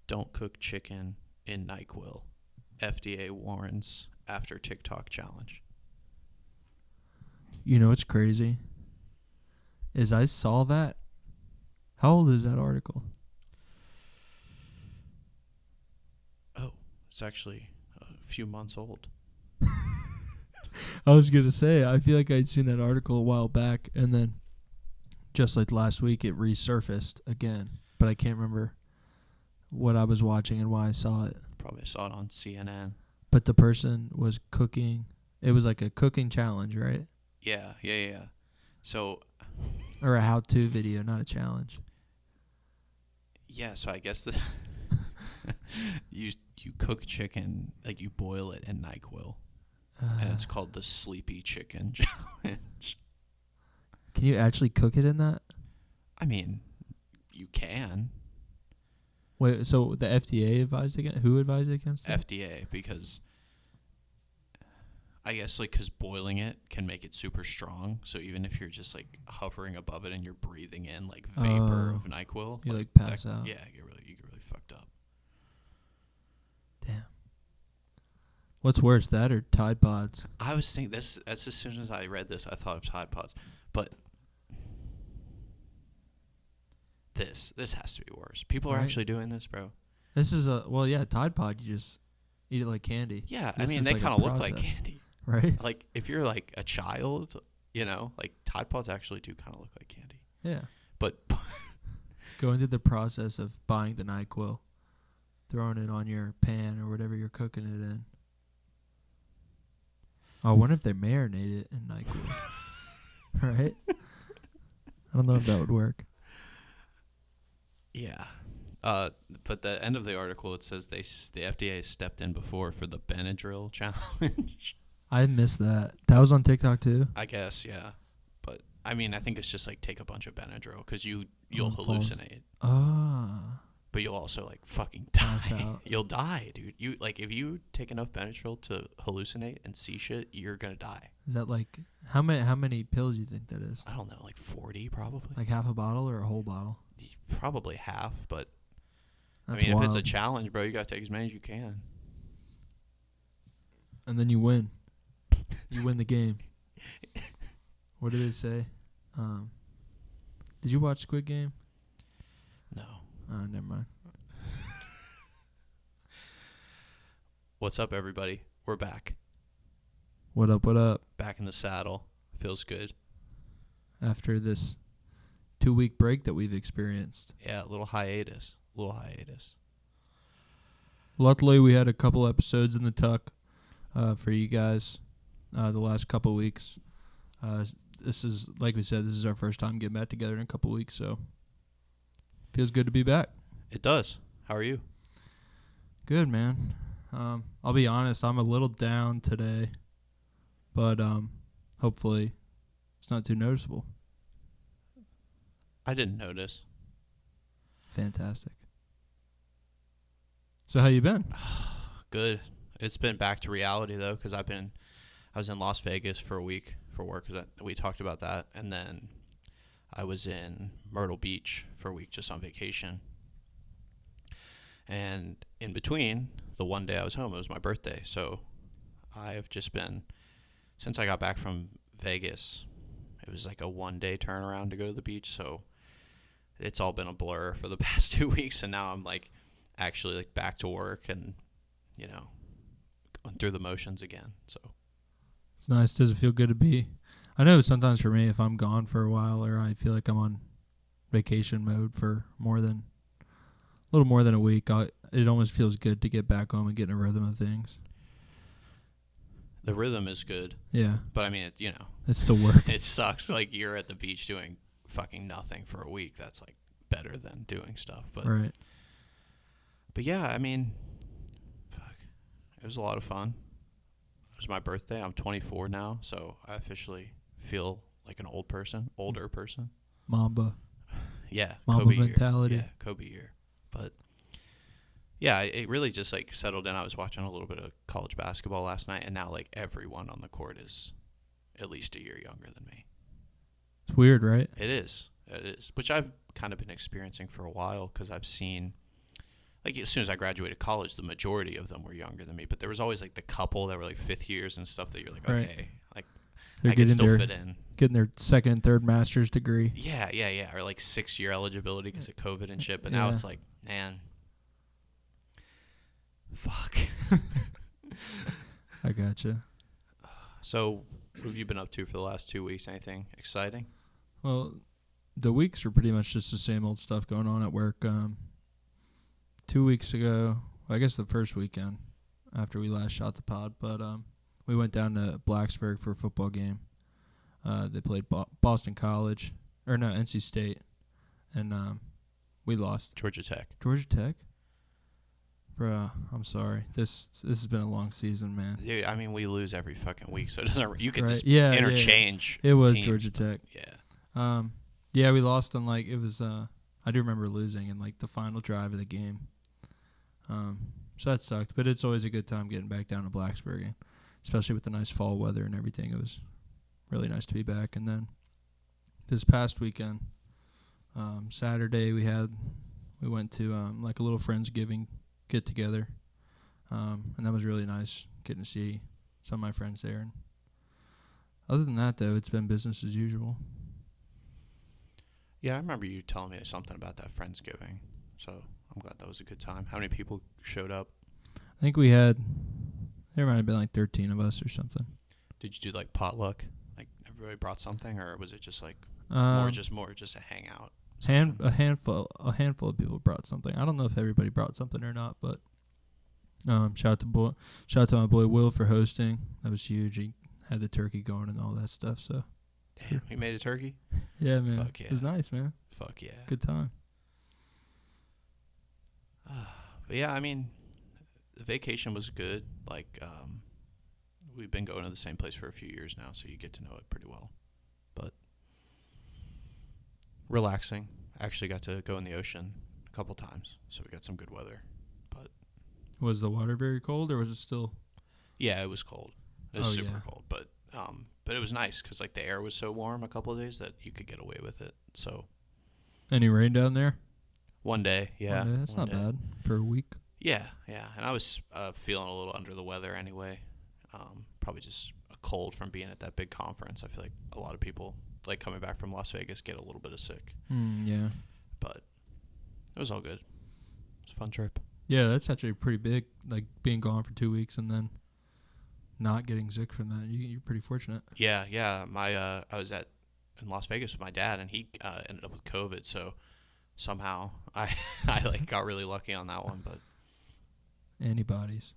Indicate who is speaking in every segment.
Speaker 1: Don't cook chicken in NyQuil. FDA warns after TikTok challenge.
Speaker 2: You know what's crazy? Is I saw that. How old is that article?
Speaker 1: Oh, it's actually a few months old.
Speaker 2: I was going to say, I feel like I'd seen that article a while back, and then just like last week, it resurfaced again. But I can't remember what I was watching and why I saw it.
Speaker 1: Probably saw it on CNN.
Speaker 2: But the person was cooking. It was like a cooking challenge, right?
Speaker 1: Yeah. So,
Speaker 2: Or a how-to video, not a challenge.
Speaker 1: yeah, so I guess you cook chicken, like you boil it in NyQuil. And it's called the Sleepy Chicken Challenge.
Speaker 2: Can you actually cook it in that?
Speaker 1: I mean, you can.
Speaker 2: Wait, so the FDA advised against? Who advised against it?
Speaker 1: FDA, because I guess because boiling it can make it super strong. So even if you're just like hovering above it and you're breathing in like vapor of NyQuil,
Speaker 2: you like pass out.
Speaker 1: Yeah, you get really fucked up.
Speaker 2: Damn. What's worse, that or Tide Pods?
Speaker 1: I was thinking this. As soon as I read this, I thought of Tide Pods, but this has to be worse. People are actually doing this, bro.
Speaker 2: This is Tide Pod. You just eat it like candy.
Speaker 1: Yeah,
Speaker 2: This
Speaker 1: I mean
Speaker 2: is
Speaker 1: they
Speaker 2: like a
Speaker 1: kind of look like
Speaker 2: process.
Speaker 1: candy,
Speaker 2: Right?
Speaker 1: Like if you're like a child, like Tide Pods actually do kind of look like candy.
Speaker 2: Yeah.
Speaker 1: But
Speaker 2: Going through the process of buying the NyQuil, throwing it on your pan or whatever you're cooking it in. I wonder if they marinate it in NyQuil. Right? I don't know if that would work.
Speaker 1: yeah. But the end of the article, it says the FDA stepped in before for the Benadryl challenge.
Speaker 2: I missed that. That was on TikTok too?
Speaker 1: I guess, yeah. But, I mean, I think it's just like take a bunch of Benadryl because you'll hallucinate. But you'll also like fucking die. You'll die, dude. If you take enough Benadryl to hallucinate and see shit, you're gonna die.
Speaker 2: Is that like how many pills do you think that is?
Speaker 1: I don't know, like 40 probably.
Speaker 2: Like half a bottle or a whole bottle?
Speaker 1: Probably half, but
Speaker 2: That's
Speaker 1: if
Speaker 2: wild.
Speaker 1: it's a challenge, bro, you gotta take as many as you can.
Speaker 2: And then you win. You win the game. What did it say? Did you watch Squid Game?
Speaker 1: No.
Speaker 2: Never mind.
Speaker 1: What's up, everybody? We're back.
Speaker 2: What up, what up?
Speaker 1: Back in the saddle. Feels good.
Speaker 2: After this 2-week break that we've experienced.
Speaker 1: Yeah, a little hiatus.
Speaker 2: Luckily, we had a couple episodes in the tuck for you guys the last couple weeks. This is, like we said, this is our first time getting back together in a couple weeks, so feels good to be back.
Speaker 1: It does. How are you?
Speaker 2: Good, man. I'll be honest, I'm a little down today, but hopefully it's not too noticeable.
Speaker 1: I didn't notice.
Speaker 2: Fantastic. So how you been?
Speaker 1: Good. It's been back to reality though, because I was in Las Vegas for a week for work. Cause we talked about that, and then I was in Myrtle Beach for a week just on vacation. And in between, the one day I was home, it was my birthday. So I have just been, since I got back from Vegas, it was like a 1-day turnaround to go to the beach. So it's all been a blur for the past 2 weeks. And now I'm like actually like back to work and, going through the motions again. So
Speaker 2: It's nice. Does it feel good to be? I know sometimes for me, if I'm gone for a while or I feel like I'm on vacation mode for a little more than a week, it almost feels good to get back home and get in a rhythm of things.
Speaker 1: The rhythm is good.
Speaker 2: Yeah.
Speaker 1: But I mean,
Speaker 2: it's still work.
Speaker 1: It sucks. Like you're at the beach doing fucking nothing for a week. That's like better than doing stuff. But
Speaker 2: right.
Speaker 1: But yeah, I mean, fuck. It was a lot of fun. It was my birthday. I'm 24 now, so I officially feel like an older person.
Speaker 2: Mamba.
Speaker 1: Yeah,
Speaker 2: Mamba
Speaker 1: Kobe
Speaker 2: mentality.
Speaker 1: year. Yeah, Kobe year. But yeah, it really just like settled in. I was watching a little bit of college basketball last night, and now like everyone on the court is at least a year younger than me.
Speaker 2: It's weird, right?
Speaker 1: It is. It is. Which I've kind of been experiencing for a while because I've seen, like, as soon as I graduated college, the majority of them were younger than me. But there was always, like, the couple that were, like, fifth years and stuff that you're like,
Speaker 2: Right.
Speaker 1: okay, like,
Speaker 2: They're
Speaker 1: I can
Speaker 2: getting
Speaker 1: still
Speaker 2: their
Speaker 1: fit in.
Speaker 2: getting their second and third master's degree.
Speaker 1: Yeah. Or, like, 6-year eligibility because of COVID and shit. But now
Speaker 2: Yeah.
Speaker 1: it's like, man, fuck.
Speaker 2: I gotcha.
Speaker 1: So, what have you been up to for the last 2 weeks? Anything exciting?
Speaker 2: Well, the weeks were pretty much just the same old stuff going on at work. 2 weeks ago, I guess the first weekend after we last shot the pod, but we went down to Blacksburg for a football game. They played Boston College, or no, NC State, and we lost.
Speaker 1: Georgia Tech.
Speaker 2: Georgia Tech? Bruh, I'm sorry. This has been a long season, man.
Speaker 1: Dude, I mean, we lose every fucking week, so it doesn't. You could
Speaker 2: Right.
Speaker 1: just
Speaker 2: Yeah,
Speaker 1: interchange.
Speaker 2: It was
Speaker 1: teams,
Speaker 2: Georgia
Speaker 1: but
Speaker 2: Tech.
Speaker 1: Yeah.
Speaker 2: Yeah, we lost on it was I do remember losing in like the final drive of the game. So that sucked, but it's always a good time getting back down to Blacksburg, and especially with the nice fall weather and everything. It was really nice to be back. And then this past weekend, Saturday we went to like a little Friendsgiving get together, and that was really nice getting to see some of my friends there. And other than that, though, it's been business as usual.
Speaker 1: Yeah, I remember you telling me something about that Friendsgiving. So I'm glad that was a good time. How many people showed up?
Speaker 2: I think there might have been like 13 of us or something.
Speaker 1: Did you do like potluck? Like everybody brought something, or was it just like
Speaker 2: Um,
Speaker 1: more just a hangout?
Speaker 2: a handful of people brought something. I don't know if everybody brought something or not, but shout out to my boy Will for hosting. That was huge. He had the turkey going and all that stuff. So
Speaker 1: Damn, you made a turkey?
Speaker 2: yeah, man,
Speaker 1: Fuck yeah.
Speaker 2: it was nice, man.
Speaker 1: Fuck yeah.
Speaker 2: Good time.
Speaker 1: But yeah, I mean, the vacation was good. Like, we've been going to the same place for a few years now, so you get to know it pretty well. But relaxing. Actually got to go in the ocean a couple times, so we got some good weather. But
Speaker 2: Was the water very cold or was it still?
Speaker 1: yeah, it was cold. It was super
Speaker 2: Yeah.
Speaker 1: cold, but it was nice because like the air was so warm a couple of days that you could get away with it. So
Speaker 2: Any rain down there?
Speaker 1: one day, yeah,
Speaker 2: One day? That's
Speaker 1: one
Speaker 2: not
Speaker 1: day.
Speaker 2: bad for a week.
Speaker 1: Yeah, and I was feeling a little under the weather anyway. Probably just a cold from being at that big conference. I feel like a lot of people, like coming back from Las Vegas, get a little bit of sick.
Speaker 2: Yeah.
Speaker 1: But it was all good. It was a fun trip.
Speaker 2: Yeah, that's actually pretty big. Like being gone for 2 weeks and then not getting sick from that. You're pretty fortunate.
Speaker 1: Yeah. I was in Las Vegas with my dad, and he ended up with COVID. So somehow I like got really lucky on that one. But
Speaker 2: Antibodies.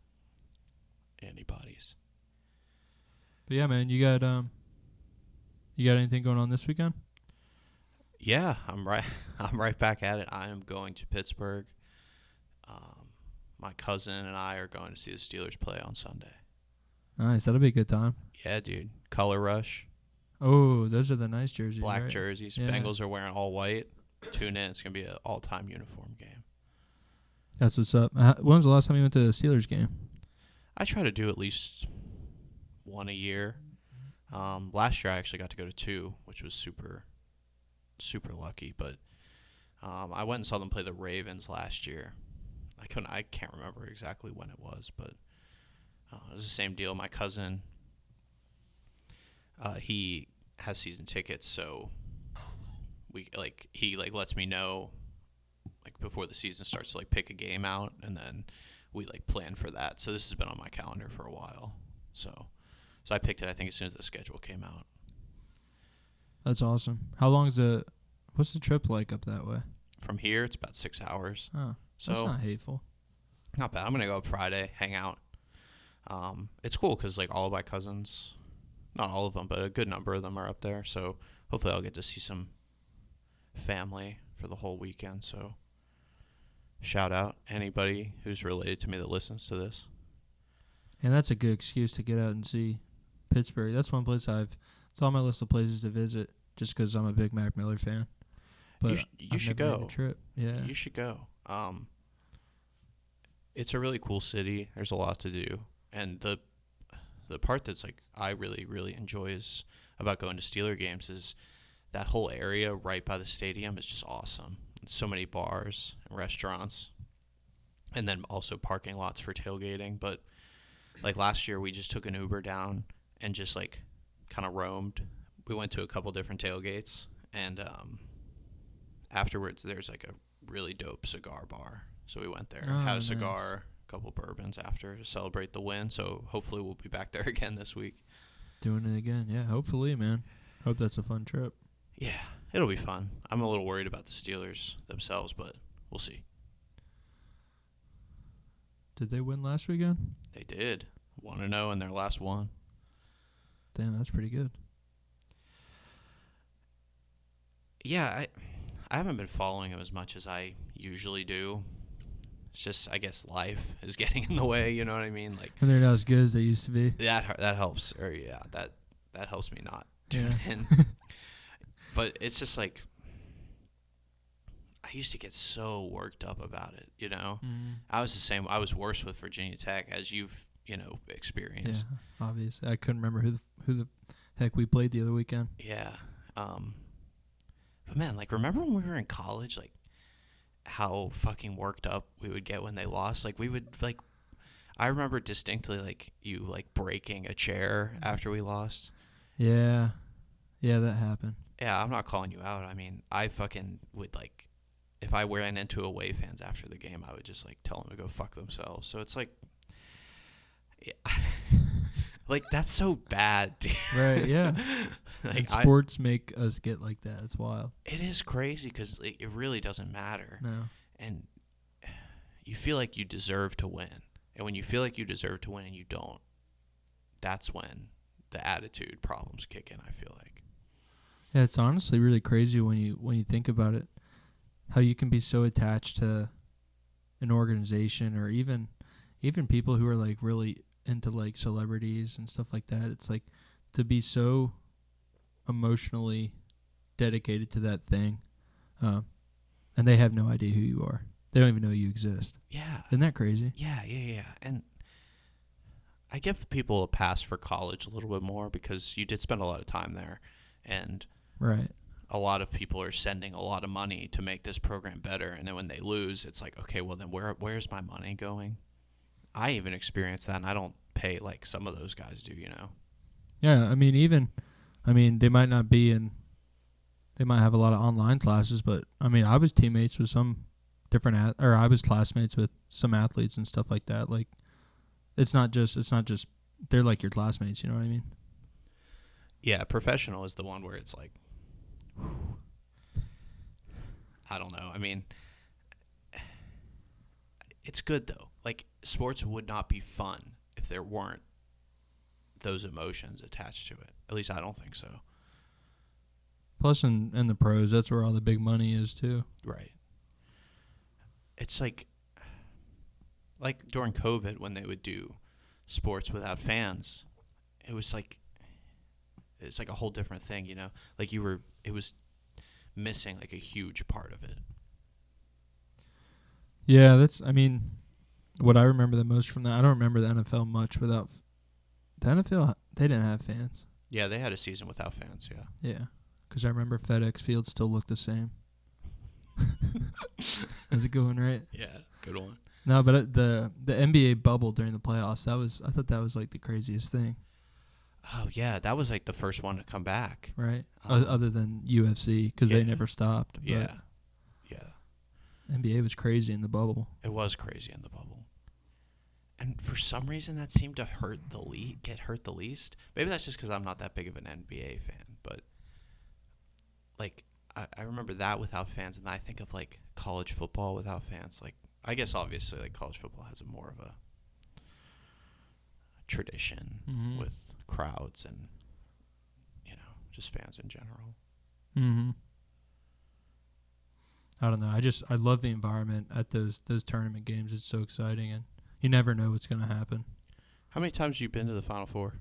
Speaker 1: antibodies.
Speaker 2: But yeah, man, you got anything going on this weekend?
Speaker 1: Yeah, I'm right back at it. I am going to Pittsburgh. My cousin and I are going to see the Steelers play on Sunday.
Speaker 2: Nice, that'll be a good time.
Speaker 1: Yeah, dude. Color rush,
Speaker 2: Oh, those are the nice jerseys.
Speaker 1: black
Speaker 2: right?
Speaker 1: jerseys.
Speaker 2: Yeah.
Speaker 1: Bengals are wearing all white. Tune in. It's going to be an all-time uniform game.
Speaker 2: That's what's up. When was the last time you went to a Steelers game?
Speaker 1: I try to do at least one a year. Last year I actually got to go to 2, which was super, super lucky. But I went and saw them play the Ravens last year. I can't remember exactly when it was, but it was the same deal. My cousin, he has season tickets, so he lets me know like before the season starts to like pick a game out, and then we like plan for that. So this has been on my calendar for a while. So I picked it, I think, as soon as the schedule came out.
Speaker 2: That's awesome. What's the trip like up that way?
Speaker 1: From here, it's about 6 hours.
Speaker 2: Oh,
Speaker 1: So
Speaker 2: that's not hateful.
Speaker 1: not bad. I'm gonna go up Friday, hang out. It's cool because like all of my cousins, not all of them, but a good number of them are up there. So hopefully I'll get to see some family for the whole weekend. So shout out anybody who's related to me that listens to this.
Speaker 2: And that's a good excuse to get out and see Pittsburgh. That's one place it's on my list of places to visit just because I'm a big Mac Miller fan. But
Speaker 1: you
Speaker 2: I've
Speaker 1: should
Speaker 2: never made
Speaker 1: go.
Speaker 2: the trip. Yeah.
Speaker 1: You should go. It's a really cool city. There's a lot to do, and the part that's like I really really enjoy is about going to Steeler games is that whole area right by the stadium is just awesome. So many bars and restaurants, and then also parking lots for tailgating. But like last year, we just took an Uber down and just like kind of roamed. We went to a couple different tailgates, and afterwards, there's like a really dope cigar bar. So we went there,
Speaker 2: Oh,
Speaker 1: had a
Speaker 2: nice.
Speaker 1: cigar, a couple bourbons after to celebrate the win. So hopefully we'll be back there again this week.
Speaker 2: Doing it again. Yeah, hopefully, man. Hope that's a fun trip.
Speaker 1: Yeah, it'll be fun. I'm a little worried about the Steelers themselves, but we'll see.
Speaker 2: Did they win last weekend?
Speaker 1: They did 1-0 in their last one.
Speaker 2: Damn, that's pretty good.
Speaker 1: Yeah, I haven't been following them as much as I usually do. It's just I guess life is getting in the way. You know what I mean? Like
Speaker 2: And they're not as good as they used to be.
Speaker 1: that helps. Or yeah, that helps me not tune
Speaker 2: Yeah.
Speaker 1: in. But it's just like I used to get so worked up about it. You know, I was the same. I was worse with Virginia Tech as you've
Speaker 2: Yeah,
Speaker 1: experienced.
Speaker 2: obviously. I couldn't remember who the heck we played the other weekend.
Speaker 1: Yeah. But man, like remember when we were in college, like how fucking worked up we would get when they lost? Like we would like I remember distinctly like you like breaking a chair after we lost.
Speaker 2: Yeah. Yeah, that happened.
Speaker 1: Yeah, I'm not calling you out. I mean, I fucking would like if I ran into away fans after the game, I would just like tell them to go fuck themselves. So it's like yeah. Like that's so bad, dude.
Speaker 2: Right, yeah.
Speaker 1: Like
Speaker 2: And sports make us get like that. It's wild.
Speaker 1: it is crazy because it really doesn't matter.
Speaker 2: No.
Speaker 1: And you feel like you deserve to win. And when you feel like you deserve to win and you don't, that's when the attitude problems kick in, I feel like.
Speaker 2: Yeah, it's honestly really crazy when you think about it, how you can be so attached to an organization or even people who are like really into like celebrities and stuff like that. It's like to be so emotionally dedicated to that thing, and they have no idea who you are. They don't even know you exist.
Speaker 1: Yeah.
Speaker 2: Isn't that crazy?
Speaker 1: Yeah. And I give people a pass for college a little bit more because you did spend a lot of time there. And
Speaker 2: Right.
Speaker 1: a lot of people are sending a lot of money to make this program better. And then when they lose, it's like, okay, well then where's my money going? I even experienced that, and I don't pay like some of those guys do, you know?
Speaker 2: Yeah, I mean, they might not be in. They might have a lot of online classes, but I mean, I was teammates with some different or I was classmates with some athletes and stuff like that. Like, it's not just they're like your classmates. You know what I mean?
Speaker 1: Yeah, professional is the one where it's like, I don't know. I mean, it's good though. Like sports would not be fun if there weren't those emotions attached to it. At least I don't think so.
Speaker 2: Plus, in the pros, that's where all the big money is too.
Speaker 1: Right. It's like during COVID when they would do sports without fans, it was like it's like a whole different thing, you know? Like it was missing like a huge part of it.
Speaker 2: Yeah, I mean, what I remember the most from that. I don't remember the NFL much without the NFL. They didn't have fans.
Speaker 1: Yeah, they had a season without fans, yeah.
Speaker 2: Yeah, because I remember FedEx Field still looked the same. How's it going, right?
Speaker 1: Yeah, good one.
Speaker 2: No, but the NBA bubble during the playoffs, I thought that was like the craziest thing,
Speaker 1: Oh, yeah, that was like the first one to come back.
Speaker 2: right?
Speaker 1: Um,
Speaker 2: Other than UFC, because they
Speaker 1: yeah.
Speaker 2: never stopped. But
Speaker 1: Yeah.
Speaker 2: NBA was crazy in the bubble.
Speaker 1: It was crazy in the bubble. And for some reason that seemed to get hurt the least. Maybe that's just because I'm not that big of an NBA fan, but like I remember that without fans, and I think of like college football without fans. Like I guess obviously like college football has more of a tradition
Speaker 2: Mhm.
Speaker 1: with crowds and just fans in general.
Speaker 2: Mm-hmm. I don't know. I love the environment at those tournament games. It's so exciting, and you never know what's going to happen.
Speaker 1: How many times have you been to the Final Four?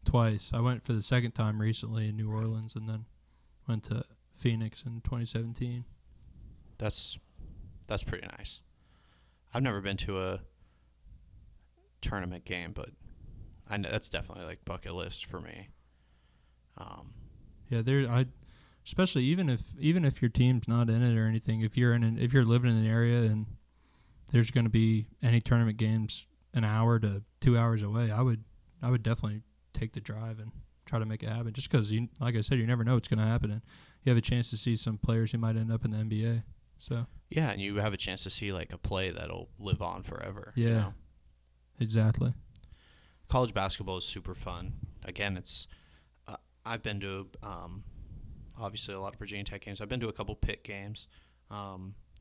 Speaker 2: Twice. I went for the second time recently in New Orleans, and then went to Phoenix in 2017.
Speaker 1: That's pretty nice. I've never been to a tournament game, but I know that's definitely like bucket list for me.
Speaker 2: Yeah, especially even if your team's not in it or anything, if you're living in an area and there's going to be any tournament games an hour to 2 hours away, I would definitely take the drive and try to make it happen. Just because, like I said, you never know what's going to happen, and you have a chance to see some players who might end up in the NBA. So
Speaker 1: yeah, and you have a chance to see like a play that'll live on forever.
Speaker 2: yeah,
Speaker 1: You know?
Speaker 2: exactly.
Speaker 1: College basketball is super fun. Again, it's I've been to obviously a lot of Virginia Tech games. I've been to a couple Pitt games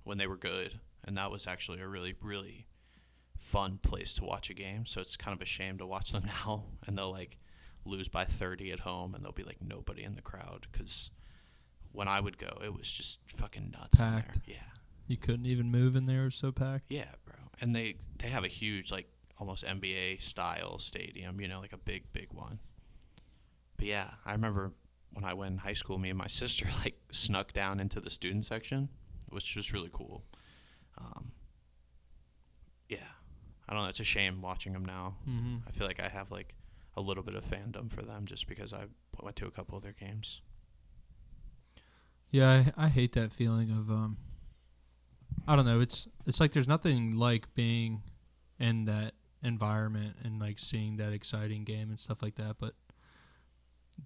Speaker 1: when they were good, and that was actually a really, really fun place to watch a game. So it's kind of a shame to watch them now, and they'll like lose by 30 at home, and there'll be like nobody in the crowd because when I would go, it was just fucking nuts
Speaker 2: Packed.
Speaker 1: in there. Yeah.
Speaker 2: You couldn't even move in there; it was so packed.
Speaker 1: Yeah, bro. And they have a huge like almost NBA style stadium, you know, like a big one. But yeah, I remember when I went in high school, me and my sister like snuck down into the student section, which was really cool. Yeah, I don't know. It's a shame watching them now.
Speaker 2: Mm-hmm.
Speaker 1: I feel like I have like a little bit of fandom for them just because I went to a couple of their games.
Speaker 2: Yeah, I hate that feeling of I don't know. It's like there's nothing like being in that environment and like seeing that exciting game and stuff like that. But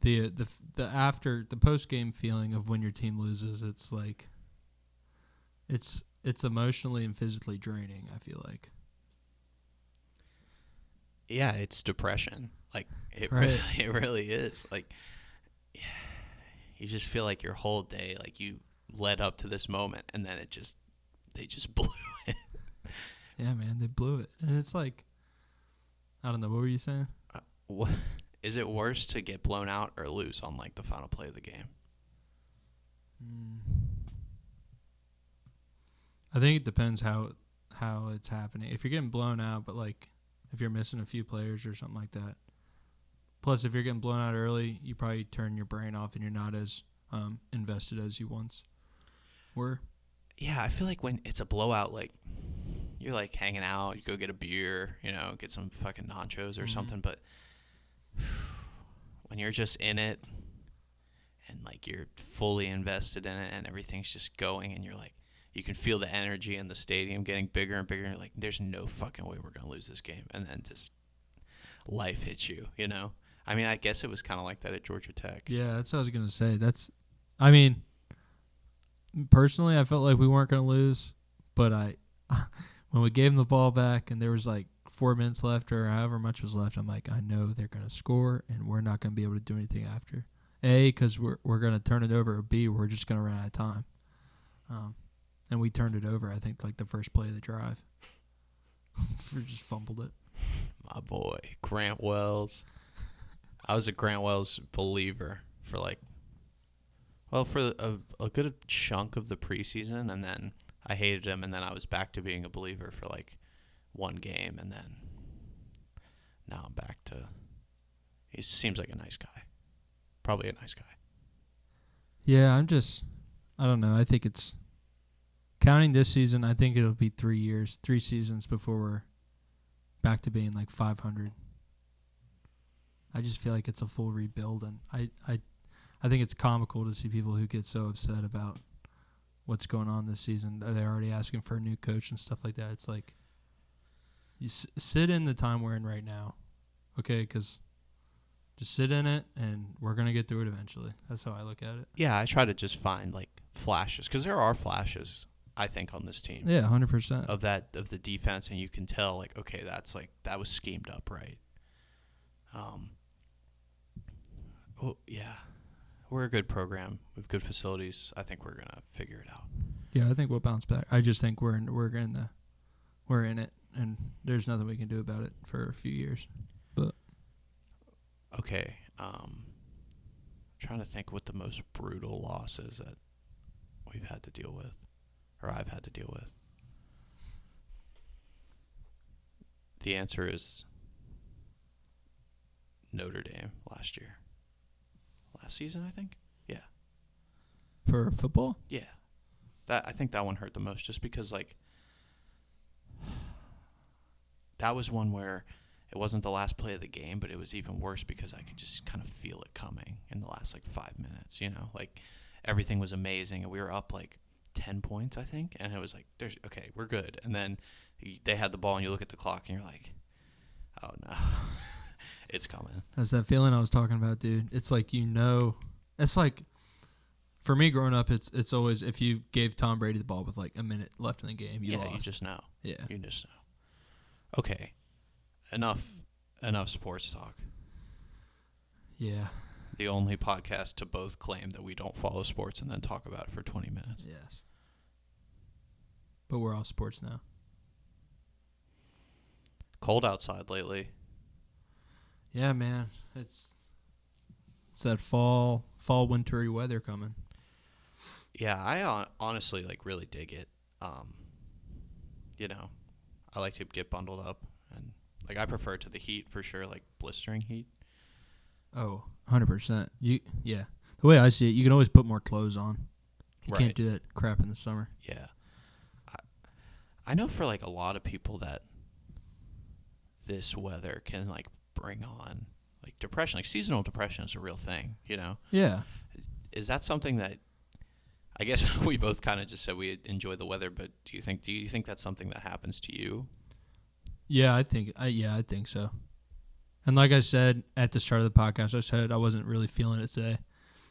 Speaker 2: the after the post game feeling of when your team loses, it's like it's emotionally and physically draining. I feel like.
Speaker 1: Yeah, it's depression. Like it
Speaker 2: Right.
Speaker 1: it really is. Like you just feel like your whole day, like you led up to this moment, and then they just blew it.
Speaker 2: Yeah, man, they blew it, and it's like, I don't know. What were you saying?
Speaker 1: What, is it worse to get blown out or lose on like the final play of the game?
Speaker 2: I think it depends how it's happening. If you're getting blown out, but like if you're missing a few players or something like that. Plus, if you're getting blown out early, you probably turn your brain off and you're not as invested as you once were.
Speaker 1: Yeah, I feel like when it's a blowout, like you're like hanging out, you go get a beer, you know, get some fucking nachos or something. But when you're just in it and like you're fully invested in it and everything's just going, and you're like, you can feel the energy in the stadium getting bigger and bigger. And you're like, there's no fucking way we're gonna lose this game, and then just life hits you, you know. I mean, I guess it was kind of like that at Georgia Tech.
Speaker 2: Yeah, that's what I was gonna say. I mean, personally, I felt like we weren't gonna lose, but when we gave them the ball back and there was like 4 minutes left or however much was left, I'm like, I know they're gonna score and we're not gonna be able to do anything after. A, because we're gonna turn it over, or B, we're just gonna run out of time. And we turned it over. I think like the first play of the drive, we just fumbled it.
Speaker 1: My boy, Grant Wells. I was a Grant Wells believer for for a good chunk of the preseason, and then I hated him, and then I was back to being a believer for like one game, and then now I'm back to. He seems like a nice guy, probably a nice guy.
Speaker 2: Yeah, I don't know. I think it's counting this season. I think it'll be 3 seasons before we're back to being like 500. I just feel like it's a full rebuild, and I think it's comical to see people who get so upset about what's going on this season. They're already asking for a new coach and stuff like that. It's like, you sit in the time we're in right now, okay? Because just sit in it, and we're going to get through it eventually. That's how I look at it.
Speaker 1: Yeah, I try to just find like flashes, because there are flashes, I think, on this team.
Speaker 2: Yeah, 100%.
Speaker 1: Of the defense, and you can tell like, okay, that was schemed up right. Oh yeah, we're a good program. We have good facilities. I think we're gonna figure it out.
Speaker 2: Yeah, I think we'll bounce back. I just think we're in it, and there's nothing we can do about it for a few years. But
Speaker 1: okay, trying to think what the most brutal loss is that we've had to deal with, or I've had to deal with. The answer is Notre Dame last year. Last season, I think. Yeah.
Speaker 2: For football?
Speaker 1: Yeah. I think that one hurt the most just because, like, that was one where it wasn't the last play of the game, but it was even worse because I could just kind of feel it coming in the last, like, 5 minutes, you know? Like, everything was amazing, and we were up, like, 10 points, I think, and it was like, okay, we're good. And then they had the ball, and you look at the clock, and you're like, oh, no. It's coming.
Speaker 2: That's that feeling I was talking about, dude. It's like, it's like, for me growing up, it's always, if you gave Tom Brady the ball with like a minute left in the game, you lost.
Speaker 1: You just know.
Speaker 2: Yeah.
Speaker 1: You just know. Okay. Enough sports talk.
Speaker 2: Yeah.
Speaker 1: The only podcast to both claim that we don't follow sports and then talk about it for 20 minutes.
Speaker 2: Yes. But we're off sports now.
Speaker 1: Cold outside lately.
Speaker 2: Yeah, man. It's that fall wintry weather coming.
Speaker 1: Yeah, I honestly like really dig it. You know, I like to get bundled up, and like I prefer it to the heat for sure, like blistering heat.
Speaker 2: Oh, 100%. The way I see it, you can always put more clothes on. You
Speaker 1: Right.
Speaker 2: can't do that crap in the summer.
Speaker 1: Yeah. I know for like a lot of people that this weather can like bring on like depression. Like seasonal depression is a real thing, you know?
Speaker 2: Yeah.
Speaker 1: Is that something that I guess we both kind of just said we enjoy the weather, but do you think that's something that happens to you?
Speaker 2: Yeah, I think so. And like I said at the start of the podcast, I said I wasn't really feeling it today.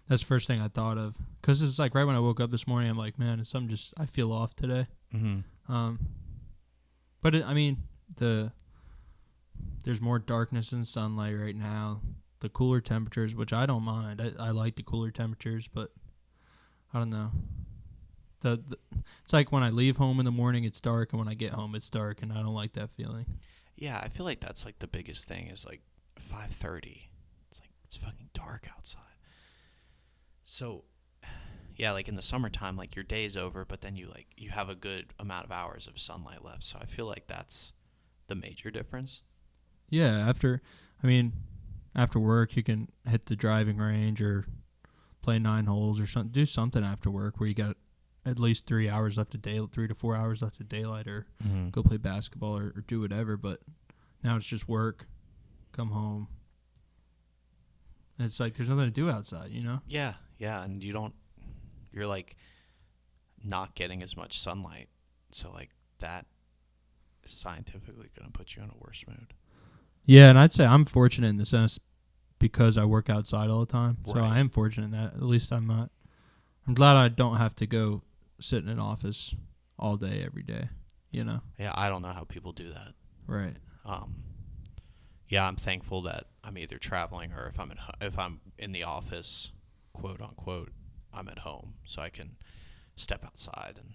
Speaker 2: That's the first thing I thought of. Because it's like right when I woke up this morning, I'm like, man, I feel off today.
Speaker 1: Mm-hmm.
Speaker 2: But there's more darkness and sunlight right now. The cooler temperatures, which I don't mind. I like the cooler temperatures, but I don't know. It's like when I leave home in the morning, it's dark, and when I get home, it's dark, and I don't like that feeling.
Speaker 1: Yeah, I feel like that's like the biggest thing is like 5:30. It's like it's fucking dark outside. So, yeah, like in the summertime, like your day's over, but then you have a good amount of hours of sunlight left. So I feel like that's the major difference.
Speaker 2: Yeah, after work, you can hit the driving range or play 9 holes or something. Do something after work where you got at least 3 hours left of 3 to 4 hours left of daylight, or go play basketball or do whatever. But now it's just work, come home. And it's like there's nothing to do outside, you know?
Speaker 1: Yeah, and you're like not getting as much sunlight. So like that is scientifically going to put you in a worse mood.
Speaker 2: Yeah, and I'd say I'm fortunate in the sense because I work outside all the time. So
Speaker 1: Right.
Speaker 2: I am fortunate in that. At least I'm glad I don't have to go sit in an office all day, every day, you know?
Speaker 1: Yeah, I don't know how people do that.
Speaker 2: Right.
Speaker 1: Yeah, I'm thankful that I'm either traveling or if I'm in the office, quote unquote, I'm at home, so I can step outside and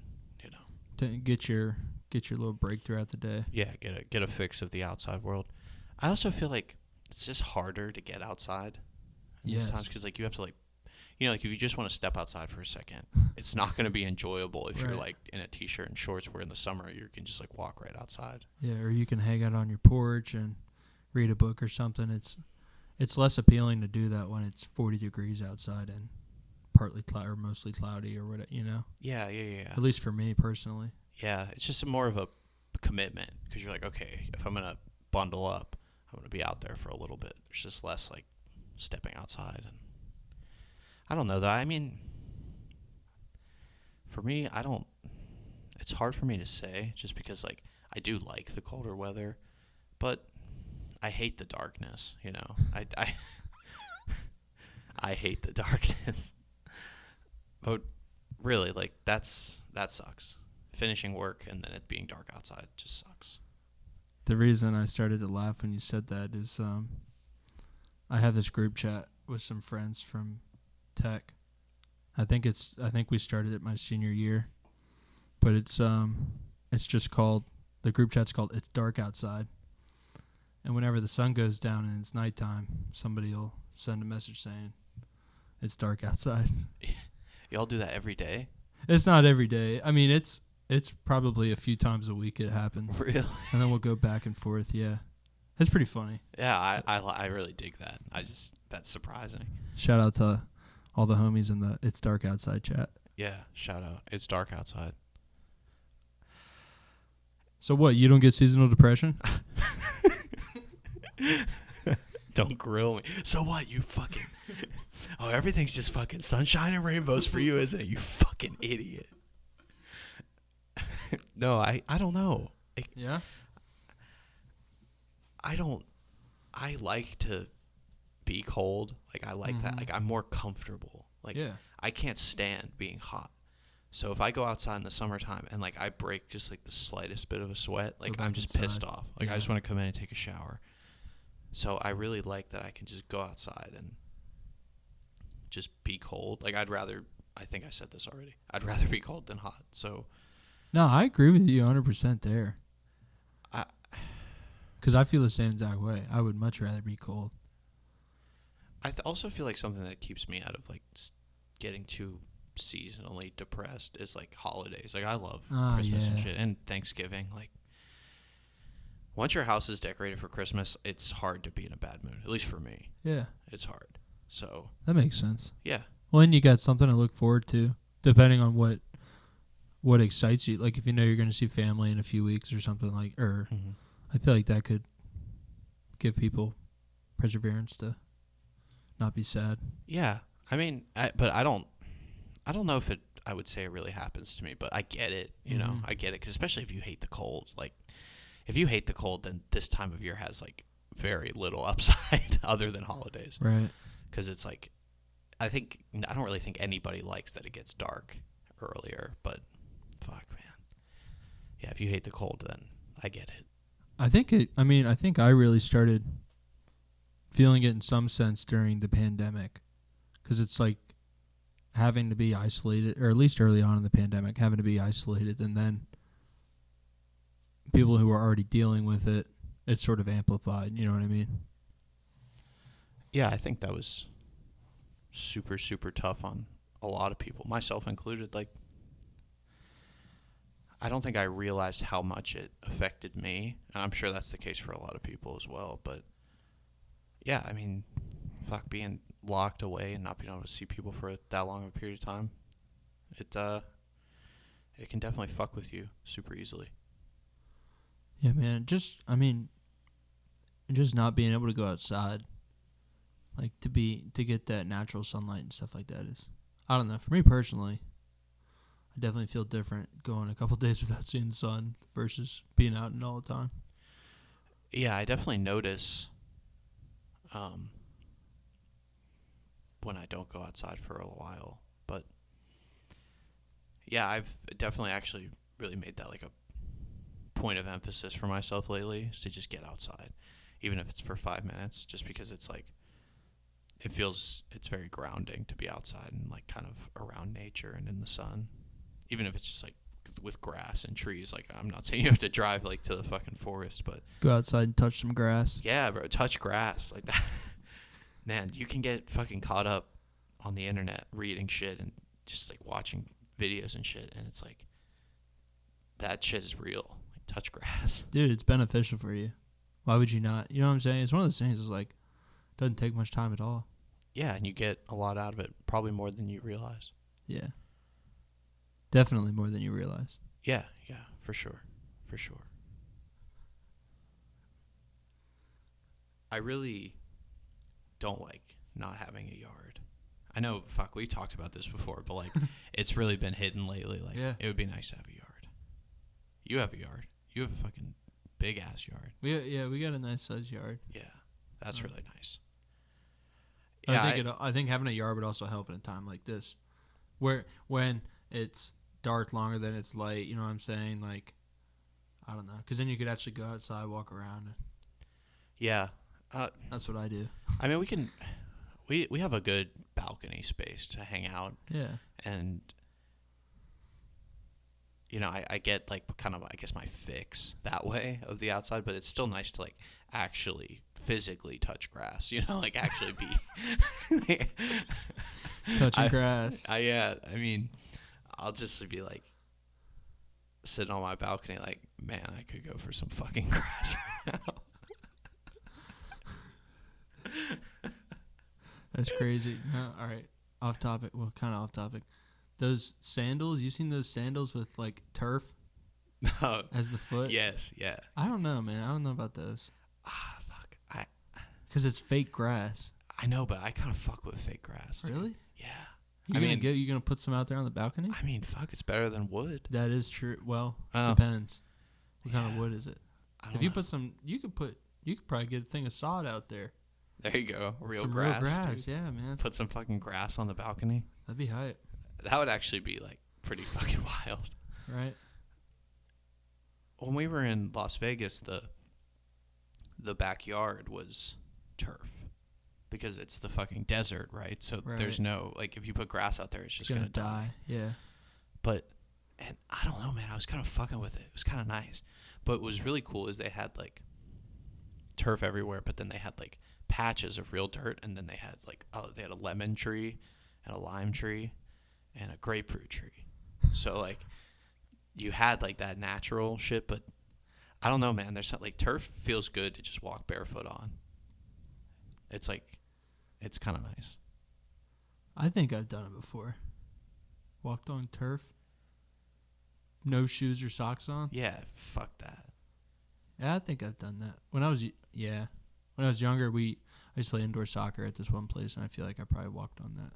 Speaker 2: To get your little break throughout the day.
Speaker 1: yeah, get a fix of the outside world. I also feel like it's just harder to get outside
Speaker 2: Yes.
Speaker 1: times because like you have to like like if you just want to step outside for a second, it's not going to be enjoyable if you're
Speaker 2: Right.
Speaker 1: like in a t-shirt and shorts. Where in the summer you can just like walk right outside.
Speaker 2: Yeah, or you can hang out on your porch and read a book or something. It's less appealing to do that when it's 40 degrees outside and partly cloud or mostly cloudy or whatever, you know?
Speaker 1: Yeah.
Speaker 2: At least for me personally.
Speaker 1: Yeah, it's just more of a commitment because you're like, okay, if I'm gonna bundle up, I'm gonna be out there for a little bit. There's just less like stepping outside, and I don't know though. I mean, for me, I don't. It's hard for me to say just because like I do like the colder weather, but I hate the darkness. You know, I I hate the darkness. But really, like that sucks. Finishing work and then it being dark outside just sucks.
Speaker 2: The reason I started to laugh when you said that is I have this group chat with some friends from tech. I think we started it my senior year. But it's just called, the group chat's called It's Dark Outside. And whenever the sun goes down and it's nighttime, somebody will send a message saying it's dark outside.
Speaker 1: Y'all do that every day?
Speaker 2: It's not every day. I mean, it's It's probably a few times a week it happens,
Speaker 1: Really?
Speaker 2: and then we'll go back and forth. Yeah, it's pretty funny.
Speaker 1: Yeah, I really dig that. That's surprising.
Speaker 2: Shout out to all the homies in the It's Dark Outside chat.
Speaker 1: Yeah, shout out. It's dark outside.
Speaker 2: So what? You don't get seasonal depression?
Speaker 1: Don't grill me. So what? You fucking. Oh, everything's just fucking sunshine and rainbows for you, isn't it? You fucking idiot. No, I don't know.
Speaker 2: Yeah.
Speaker 1: I like to be cold. Like, I like that.
Speaker 2: Mhm.
Speaker 1: Like, I'm more comfortable. Like,
Speaker 2: Yeah.
Speaker 1: I can't stand being hot. So if I go outside in the summertime and, like, I break just, like, the slightest bit of a sweat, like,
Speaker 2: back
Speaker 1: I'm just
Speaker 2: inside.
Speaker 1: pissed off. Like, I
Speaker 2: Yeah.
Speaker 1: just want to come in and take a shower. So I really like that I can just go outside and just be cold. Like, I think I said this already. I'd rather be cold than hot. So
Speaker 2: No, I agree with you 100% there.
Speaker 1: I
Speaker 2: Because I feel the same exact way. I would much rather be cold.
Speaker 1: also feel like something that keeps me out of, like, getting too seasonally depressed is, like, holidays. Like, I love Christmas and
Speaker 2: yeah.
Speaker 1: shit, and Thanksgiving. Like, once your house is decorated for Christmas, it's hard to be in a bad mood. At least for me,
Speaker 2: Yeah,
Speaker 1: it's hard. So
Speaker 2: that makes sense.
Speaker 1: yeah,
Speaker 2: Well, and you got something to look forward to, depending on what excites you. Like if you know you're going to see family in a few weeks or something like, or I feel like that could give people perseverance to not be sad.
Speaker 1: yeah. I mean, but I don't know if I would say it really happens to me, but I get it. You know,
Speaker 2: Mhm.
Speaker 1: I get it, 'cause especially if you hate the cold. Like, if you hate the cold, then this time of year has, like, very little upside other than holidays.
Speaker 2: Right.
Speaker 1: Because it's like, I don't really think anybody likes that it gets dark earlier, but fuck, man. Yeah, if you hate the cold, then I get it.
Speaker 2: I think I really started feeling it in some sense during the pandemic, because it's like having to be isolated, or at least early on in the pandemic, having to be isolated, and then people who are already dealing with it, it's sort of amplified. You know what I mean?
Speaker 1: Yeah, I think that was super, super tough on a lot of people, myself included. Like, I don't think I realized how much it affected me, and I'm sure that's the case for a lot of people as well. But yeah, I mean, fuck, being locked away and not being able to see people for that long of a period of time, it can definitely fuck with you super easily.
Speaker 2: Yeah, man. Just not being able to go outside, like to get that natural sunlight and stuff like that is, I don't know. For me personally, I definitely feel different going a couple days without seeing the sun versus being out and all the time.
Speaker 1: Yeah, I definitely notice when I don't go outside for a while. But yeah, I've definitely actually really made that like a point of emphasis for myself lately, is to just get outside, even if it's for 5 minutes, just because it's like, it's very grounding to be outside and like kind of around nature and in the sun, even if it's just like with grass and trees. Like, I'm not saying you have to drive like to the fucking forest, but
Speaker 2: Go outside and touch some grass.
Speaker 1: yeah, bro, touch grass like that. Man, you can get fucking caught up on the internet reading shit and just like watching videos and shit, and it's like, that shit is real. Like, touch grass.
Speaker 2: Dude, it's beneficial for you. Why would you not? You know what I'm saying? It's one of those things. It's like, doesn't take much time at all.
Speaker 1: Yeah, and you get a lot out of it, probably more than you realize.
Speaker 2: Yeah. Definitely more than you realize.
Speaker 1: Yeah, for sure. I really don't like not having a yard. I know, fuck, we talked about this before, but like, it's really been hidden lately. Like,
Speaker 2: Yeah.
Speaker 1: It would be nice to have a yard. You have a yard. You have a fucking big ass yard.
Speaker 2: We got a nice sized yard.
Speaker 1: Yeah, that's
Speaker 2: Oh.
Speaker 1: really nice.
Speaker 2: I think having a yard would also help in a time like this, where when it's dark longer than it's light. You know what I'm saying? Like, I don't know, because then you could actually go outside, walk around. And
Speaker 1: Yeah.
Speaker 2: that's what I do.
Speaker 1: I mean, we have a good balcony space to hang out,
Speaker 2: Yeah.
Speaker 1: and you know, I get like kind of, I guess, my fix that way of the outside, but it's still nice to like actually physically touch grass, you know, like actually be
Speaker 2: Touching grass.
Speaker 1: I mean, I'll just be like, sitting on my balcony like, man, I could go for some fucking grass right
Speaker 2: That's crazy. No, all right. Off topic. Well, kind of off topic. Those sandals, you seen those sandals with like turf
Speaker 1: now.
Speaker 2: as the foot?
Speaker 1: Yes, yeah.
Speaker 2: I don't know, man. I don't know about those.
Speaker 1: Ah, fuck.
Speaker 2: Because it's fake grass.
Speaker 1: I know, but I kind of fuck with fake grass. Dude.
Speaker 2: Really?
Speaker 1: Yeah.
Speaker 2: You gonna put some out there on the balcony?
Speaker 1: I mean, fuck, it's better than wood.
Speaker 2: That is true. Well,
Speaker 1: Oh.
Speaker 2: depends. What kind of
Speaker 1: Yeah.
Speaker 2: wood is it?
Speaker 1: I don't
Speaker 2: If you
Speaker 1: know.
Speaker 2: put some, you could probably get a thing of sod out there.
Speaker 1: There you go. Real
Speaker 2: some
Speaker 1: grass.
Speaker 2: real grass.
Speaker 1: Dude.
Speaker 2: Yeah, man.
Speaker 1: Put some fucking grass on the balcony.
Speaker 2: That'd be hype,
Speaker 1: That would actually be like pretty fucking wild.
Speaker 2: right?
Speaker 1: When we were in Las Vegas, the backyard was turf because it's the fucking desert, right? So there's
Speaker 2: Right.
Speaker 1: no like if you put grass out there, it's just
Speaker 2: It's
Speaker 1: gonna die.
Speaker 2: Yeah.
Speaker 1: But and I don't know, man. I was kind of fucking with it. It was kind of nice. But what was really cool is they had like turf everywhere, but then they had like patches of real dirt, and then they had like they had a lemon tree and a lime tree and a grapefruit tree. So like you had like that natural shit, but I don't know, man. There's not, like turf feels good to just walk barefoot on. It's like it's kind of nice.
Speaker 2: I think I've done it before. Walked on turf. No shoes or socks on.
Speaker 1: Yeah, fuck that.
Speaker 2: Yeah, I think I've done that. When I was younger, I used to play indoor soccer at this one place, and I feel like I probably walked on that.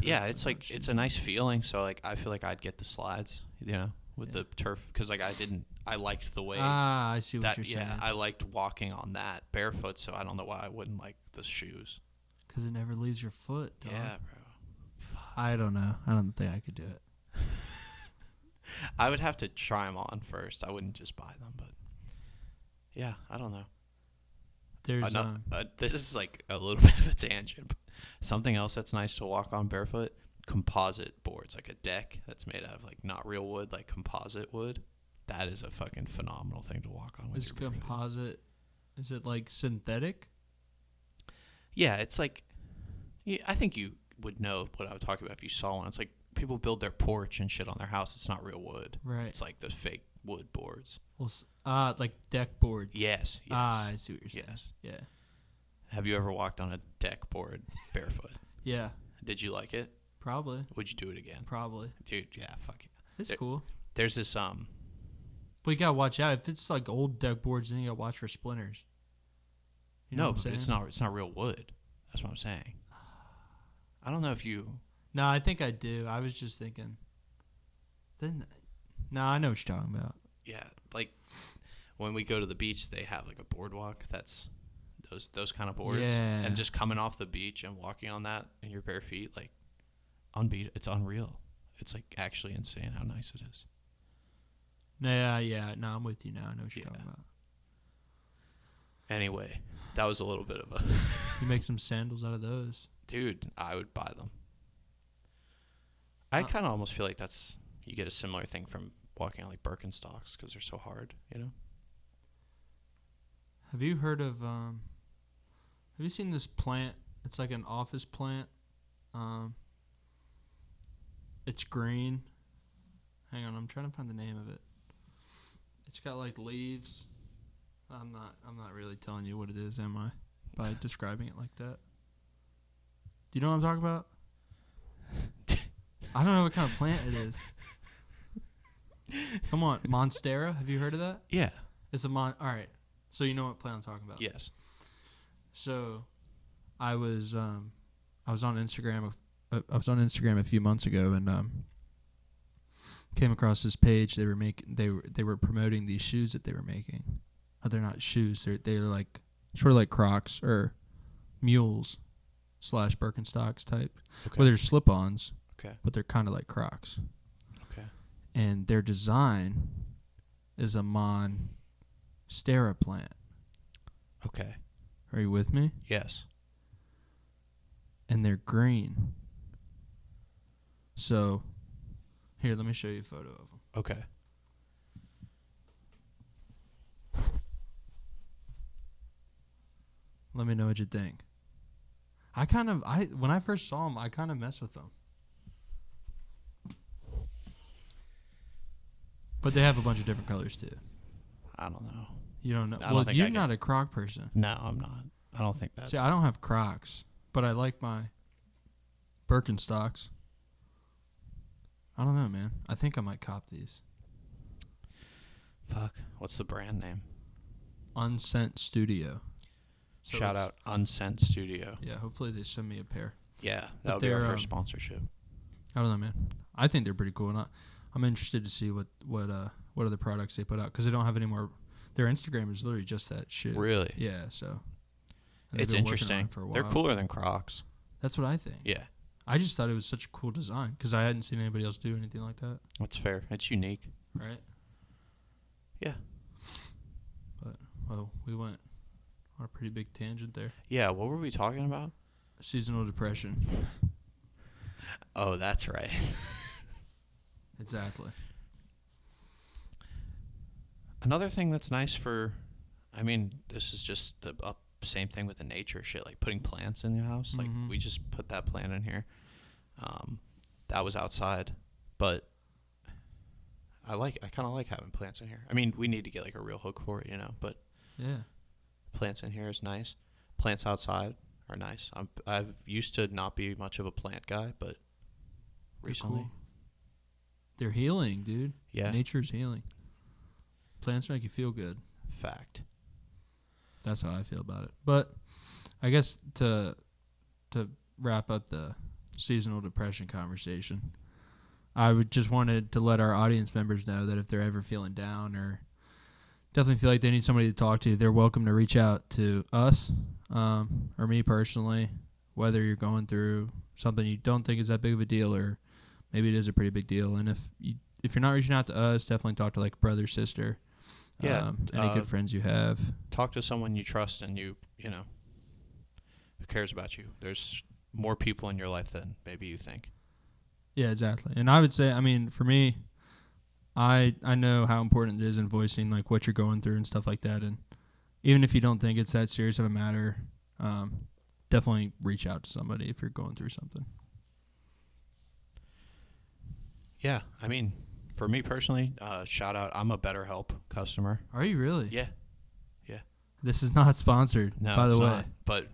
Speaker 1: Yeah,
Speaker 2: turf
Speaker 1: it's
Speaker 2: without
Speaker 1: like
Speaker 2: shoes
Speaker 1: it's a
Speaker 2: on.
Speaker 1: nice feeling. So like I feel like I'd get the slides, with
Speaker 2: Yeah.
Speaker 1: the turf because like I liked the way
Speaker 2: I see what
Speaker 1: that.
Speaker 2: you're saying.
Speaker 1: Yeah, I liked walking on that barefoot. So I don't know why I wouldn't like the shoes.
Speaker 2: Because it never leaves your foot, dog.
Speaker 1: Yeah, bro. Fuck.
Speaker 2: I don't know. I don't think I could do it.
Speaker 1: I would have to try them on first. I wouldn't just buy them, but yeah, I don't know.
Speaker 2: There's
Speaker 1: This is like a little bit of a tangent. But something else that's nice to walk on barefoot: composite boards, like a deck that's made out of like not real wood, like composite wood. That is a fucking phenomenal thing to walk on.
Speaker 2: is composite. Is it like synthetic?
Speaker 1: Yeah, it's like, yeah, I think you would know what I would talk about if you saw one. It's like people build their porch and shit on their house. It's not real wood.
Speaker 2: Right.
Speaker 1: It's like the fake wood boards.
Speaker 2: Well, like deck boards.
Speaker 1: Yes. Yes.
Speaker 2: I see what you're saying.
Speaker 1: Yes.
Speaker 2: Yeah.
Speaker 1: Have you ever walked on a deck board barefoot?
Speaker 2: Yeah.
Speaker 1: Did you like it?
Speaker 2: Probably.
Speaker 1: Would you do it again?
Speaker 2: Probably.
Speaker 1: Dude, yeah, fuck yeah.
Speaker 2: It's
Speaker 1: There-
Speaker 2: cool.
Speaker 1: There's this
Speaker 2: But you gotta watch out. If it's like old deck boards, then you gotta watch for splinters. You know
Speaker 1: no,
Speaker 2: what I'm
Speaker 1: but
Speaker 2: saying?
Speaker 1: it's not real wood. That's what I'm saying. I don't know if you
Speaker 2: No, I think I do. I was just thinking. No, I know what you're talking about.
Speaker 1: yeah, like when we go to the beach, they have like a boardwalk that's those kind of boards.
Speaker 2: Yeah.
Speaker 1: And just coming off the beach and walking on that in your bare feet, like it's unreal. It's like actually insane how nice it is.
Speaker 2: Yeah. No, I'm with you now. I know what you're
Speaker 1: Yeah.
Speaker 2: talking about.
Speaker 1: Anyway, that was a little bit of a
Speaker 2: You make some sandals out of those.
Speaker 1: dude, I would buy them. I kind of almost feel like you get a similar thing from walking on like Birkenstocks because they're so hard,
Speaker 2: Have you heard of have you seen this plant? It's like an office plant. It's green. Hang on, I'm trying to find the name of it. It's got like leaves. I'm not really telling you what it is, am I? By describing it like that. Do you know what I'm talking about? I don't know what kind of plant it is. Come on, Monstera. Have you heard of that?
Speaker 1: Yeah.
Speaker 2: It's a All right. So you know what plant I'm talking about.
Speaker 1: Yes.
Speaker 2: So, I was on Instagram. I was on Instagram a few months ago and came across this page. They were promoting these shoes that they were making. Oh, they're not shoes. They're like sort of like Crocs or mules / Birkenstocks type.
Speaker 1: Okay.
Speaker 2: Well, they're slip-ons.
Speaker 1: Okay.
Speaker 2: But they're kind of like Crocs.
Speaker 1: Okay.
Speaker 2: And their design is a Monstera plant.
Speaker 1: Okay.
Speaker 2: Are you with me?
Speaker 1: Yes.
Speaker 2: And they're green. So, here, let me show you a photo of them.
Speaker 1: Okay.
Speaker 2: Let me know what you think. When I first saw them, I kind of messed with them. But they have a bunch of different colors too.
Speaker 1: I don't know.
Speaker 2: You don't know.
Speaker 1: I don't
Speaker 2: Well,
Speaker 1: think
Speaker 2: you're
Speaker 1: I
Speaker 2: not a Croc person.
Speaker 1: No, I'm not. I don't think that.
Speaker 2: See, I don't have Crocs, but I like my Birkenstocks. I don't know, man. I think I might cop these.
Speaker 1: Fuck. What's the brand name?
Speaker 2: Unsent Studio. So
Speaker 1: Shout
Speaker 2: it's-
Speaker 1: out Unsent Studio.
Speaker 2: Yeah, hopefully they send me a pair.
Speaker 1: Yeah,
Speaker 2: But
Speaker 1: that would be our
Speaker 2: they're,
Speaker 1: first sponsorship.
Speaker 2: I don't know, man. I think they're pretty cool, and I'm interested to see what other products they put out because they don't have any more. Their Instagram is literally just that shit.
Speaker 1: Really?
Speaker 2: Yeah. So. and they've
Speaker 1: It's
Speaker 2: been working on
Speaker 1: interesting.
Speaker 2: it for a
Speaker 1: They're
Speaker 2: while.
Speaker 1: cooler than Crocs.
Speaker 2: That's what I think.
Speaker 1: Yeah,
Speaker 2: I just thought it was such a cool design because I hadn't seen anybody else do anything like that.
Speaker 1: that's fair. It's unique.
Speaker 2: Right.
Speaker 1: Yeah.
Speaker 2: But well, we went on a pretty big tangent there.
Speaker 1: Yeah, what were we talking about?
Speaker 2: Seasonal depression.
Speaker 1: Oh, that's right.
Speaker 2: Exactly.
Speaker 1: Another thing that's nice for, I mean, this is just the same thing with the nature shit, like putting plants in your house. Like,
Speaker 2: Mhm.
Speaker 1: we just put that plant in here. That was outside, but I kind of like having plants in here. I mean, we need to get like a real hook for it, but
Speaker 2: Yeah.
Speaker 1: plants in here is nice. Plants outside are nice. I've used to not be much of a plant guy, but
Speaker 2: They're
Speaker 1: recently,
Speaker 2: cool. They're healing, dude.
Speaker 1: yeah,
Speaker 2: Nature's healing. Plants make you feel good.
Speaker 1: fact.
Speaker 2: That's how I feel about it. But I guess to wrap up the seasonal depression conversation, I would just wanted to let our audience members know that if they're ever feeling down or definitely feel like they need somebody to talk to, they're welcome to reach out to us or me personally, whether you're going through something you don't think is that big of a deal or maybe it is a pretty big deal. And if you're not reaching out to us, definitely talk to like a brother, sister,
Speaker 1: Yeah,
Speaker 2: any good friends you have.
Speaker 1: Talk to someone you trust and you know, who cares about you. There's more people in your life than maybe you think.
Speaker 2: Yeah, exactly. And I would say, I mean, for me, I know how important it is in voicing like what you're going through and stuff like that. And even if you don't think it's that serious of a matter, definitely reach out to somebody if you're going through something.
Speaker 1: Yeah, I mean, for me personally, shout out. I'm a BetterHelp customer.
Speaker 2: Are you really?
Speaker 1: Yeah.
Speaker 2: This is not sponsored,
Speaker 1: No,
Speaker 2: by
Speaker 1: it's
Speaker 2: the way.
Speaker 1: not, but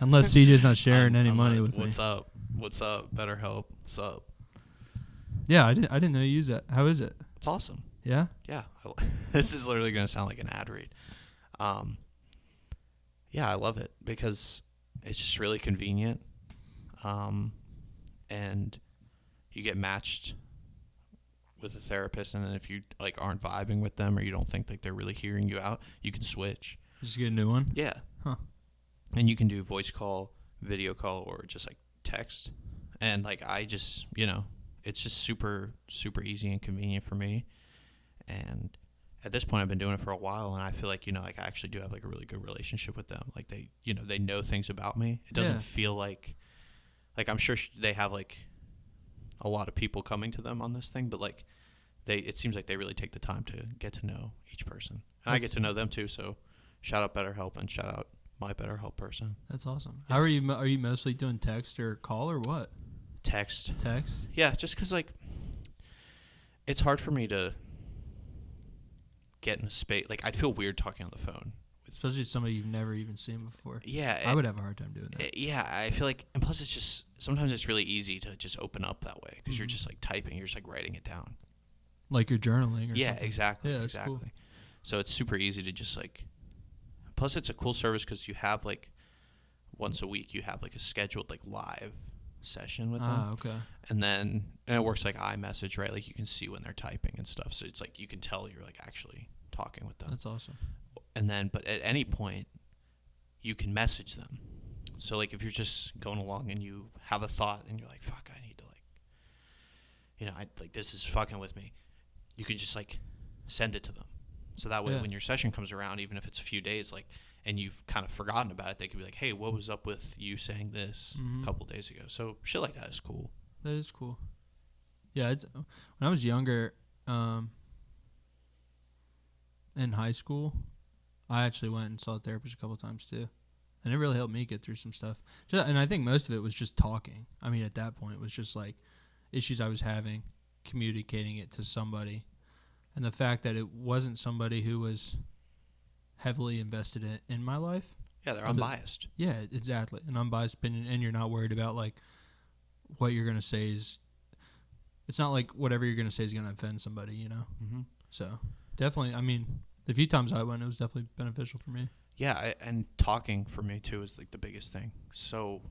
Speaker 2: Unless CJ's not sharing any
Speaker 1: I'm
Speaker 2: money
Speaker 1: like,
Speaker 2: with me.
Speaker 1: What's up? What's up? BetterHelp. What's up?
Speaker 2: Yeah, I didn't know you use that. How is it?
Speaker 1: It's awesome.
Speaker 2: Yeah?
Speaker 1: Yeah, this is literally going to sound like an ad read. Yeah, I love it because it's just really convenient, and you get matched with a therapist, and then if you like aren't vibing with them or you don't think like they're really hearing you out, you can switch.
Speaker 2: Just get a new one?
Speaker 1: Yeah.
Speaker 2: Huh.
Speaker 1: And you can do voice call, video call, or just like text, and like I just it's just super easy and convenient for me. And at this point, I've been doing it for a while, and I feel like like I actually do have like a really good relationship with them. Like they know things about me. It doesn't
Speaker 2: Yeah.
Speaker 1: feel like I'm sure they have like a lot of people coming to them on this thing, but like it seems like they really take the time to get to know each person, and I get to know them too. So shout out BetterHelp and shout out my BetterHelp person.
Speaker 2: That's awesome. How are you? Are you mostly doing text or call or what?
Speaker 1: Text.
Speaker 2: Text?
Speaker 1: Yeah, just because like it's hard for me to get in a space. Like I'd feel weird talking on the phone.
Speaker 2: Especially somebody you've never even seen before.
Speaker 1: Yeah,
Speaker 2: I would have a hard time doing that.
Speaker 1: Yeah, I feel like, and plus it's just sometimes it's really easy to just open up that way because you're
Speaker 2: Mhm.
Speaker 1: just like typing, you're just like writing it down.
Speaker 2: Like you're journaling or
Speaker 1: Yeah,
Speaker 2: something.
Speaker 1: exactly.
Speaker 2: Yeah, that's
Speaker 1: exactly.
Speaker 2: cool.
Speaker 1: So it's super easy to just like. Plus, it's a cool service because you have like once a week you have like a scheduled like live session with them,
Speaker 2: Ah, okay.
Speaker 1: and it works like iMessage, right? Like you can see when they're typing and stuff, so it's like you can tell you're like actually talking with them.
Speaker 2: That's awesome.
Speaker 1: And then, but at any point, you can message them. So like if you're just going along and you have a thought and you're like, fuck, I need to like, I like this is fucking with me. You can just like send it to them. So that way,
Speaker 2: Yeah.
Speaker 1: when your session comes around, even if it's a few days, like, and you've kind of forgotten about it, they could be like, hey, what was up with you saying this
Speaker 2: Mhm.
Speaker 1: a couple days ago? So shit like that is cool.
Speaker 2: That is cool. Yeah, when I was younger, in high school, I actually went and saw a therapist a couple times too, and it really helped me get through some stuff. And I think most of it was just talking. I mean, at that point, it was just like issues I was having, communicating it to somebody, and the fact that it wasn't somebody who was heavily invested in my life.
Speaker 1: Yeah, they're
Speaker 2: Of the-
Speaker 1: unbiased.
Speaker 2: Yeah, exactly. An unbiased opinion, and you're not worried about like what you're gonna say is. It's not like whatever you're gonna say is gonna offend somebody, you know.
Speaker 1: Mm-hmm.
Speaker 2: So definitely, I mean, the few times I went, it was definitely beneficial for me.
Speaker 1: Yeah, and talking for me too is like the biggest thing. So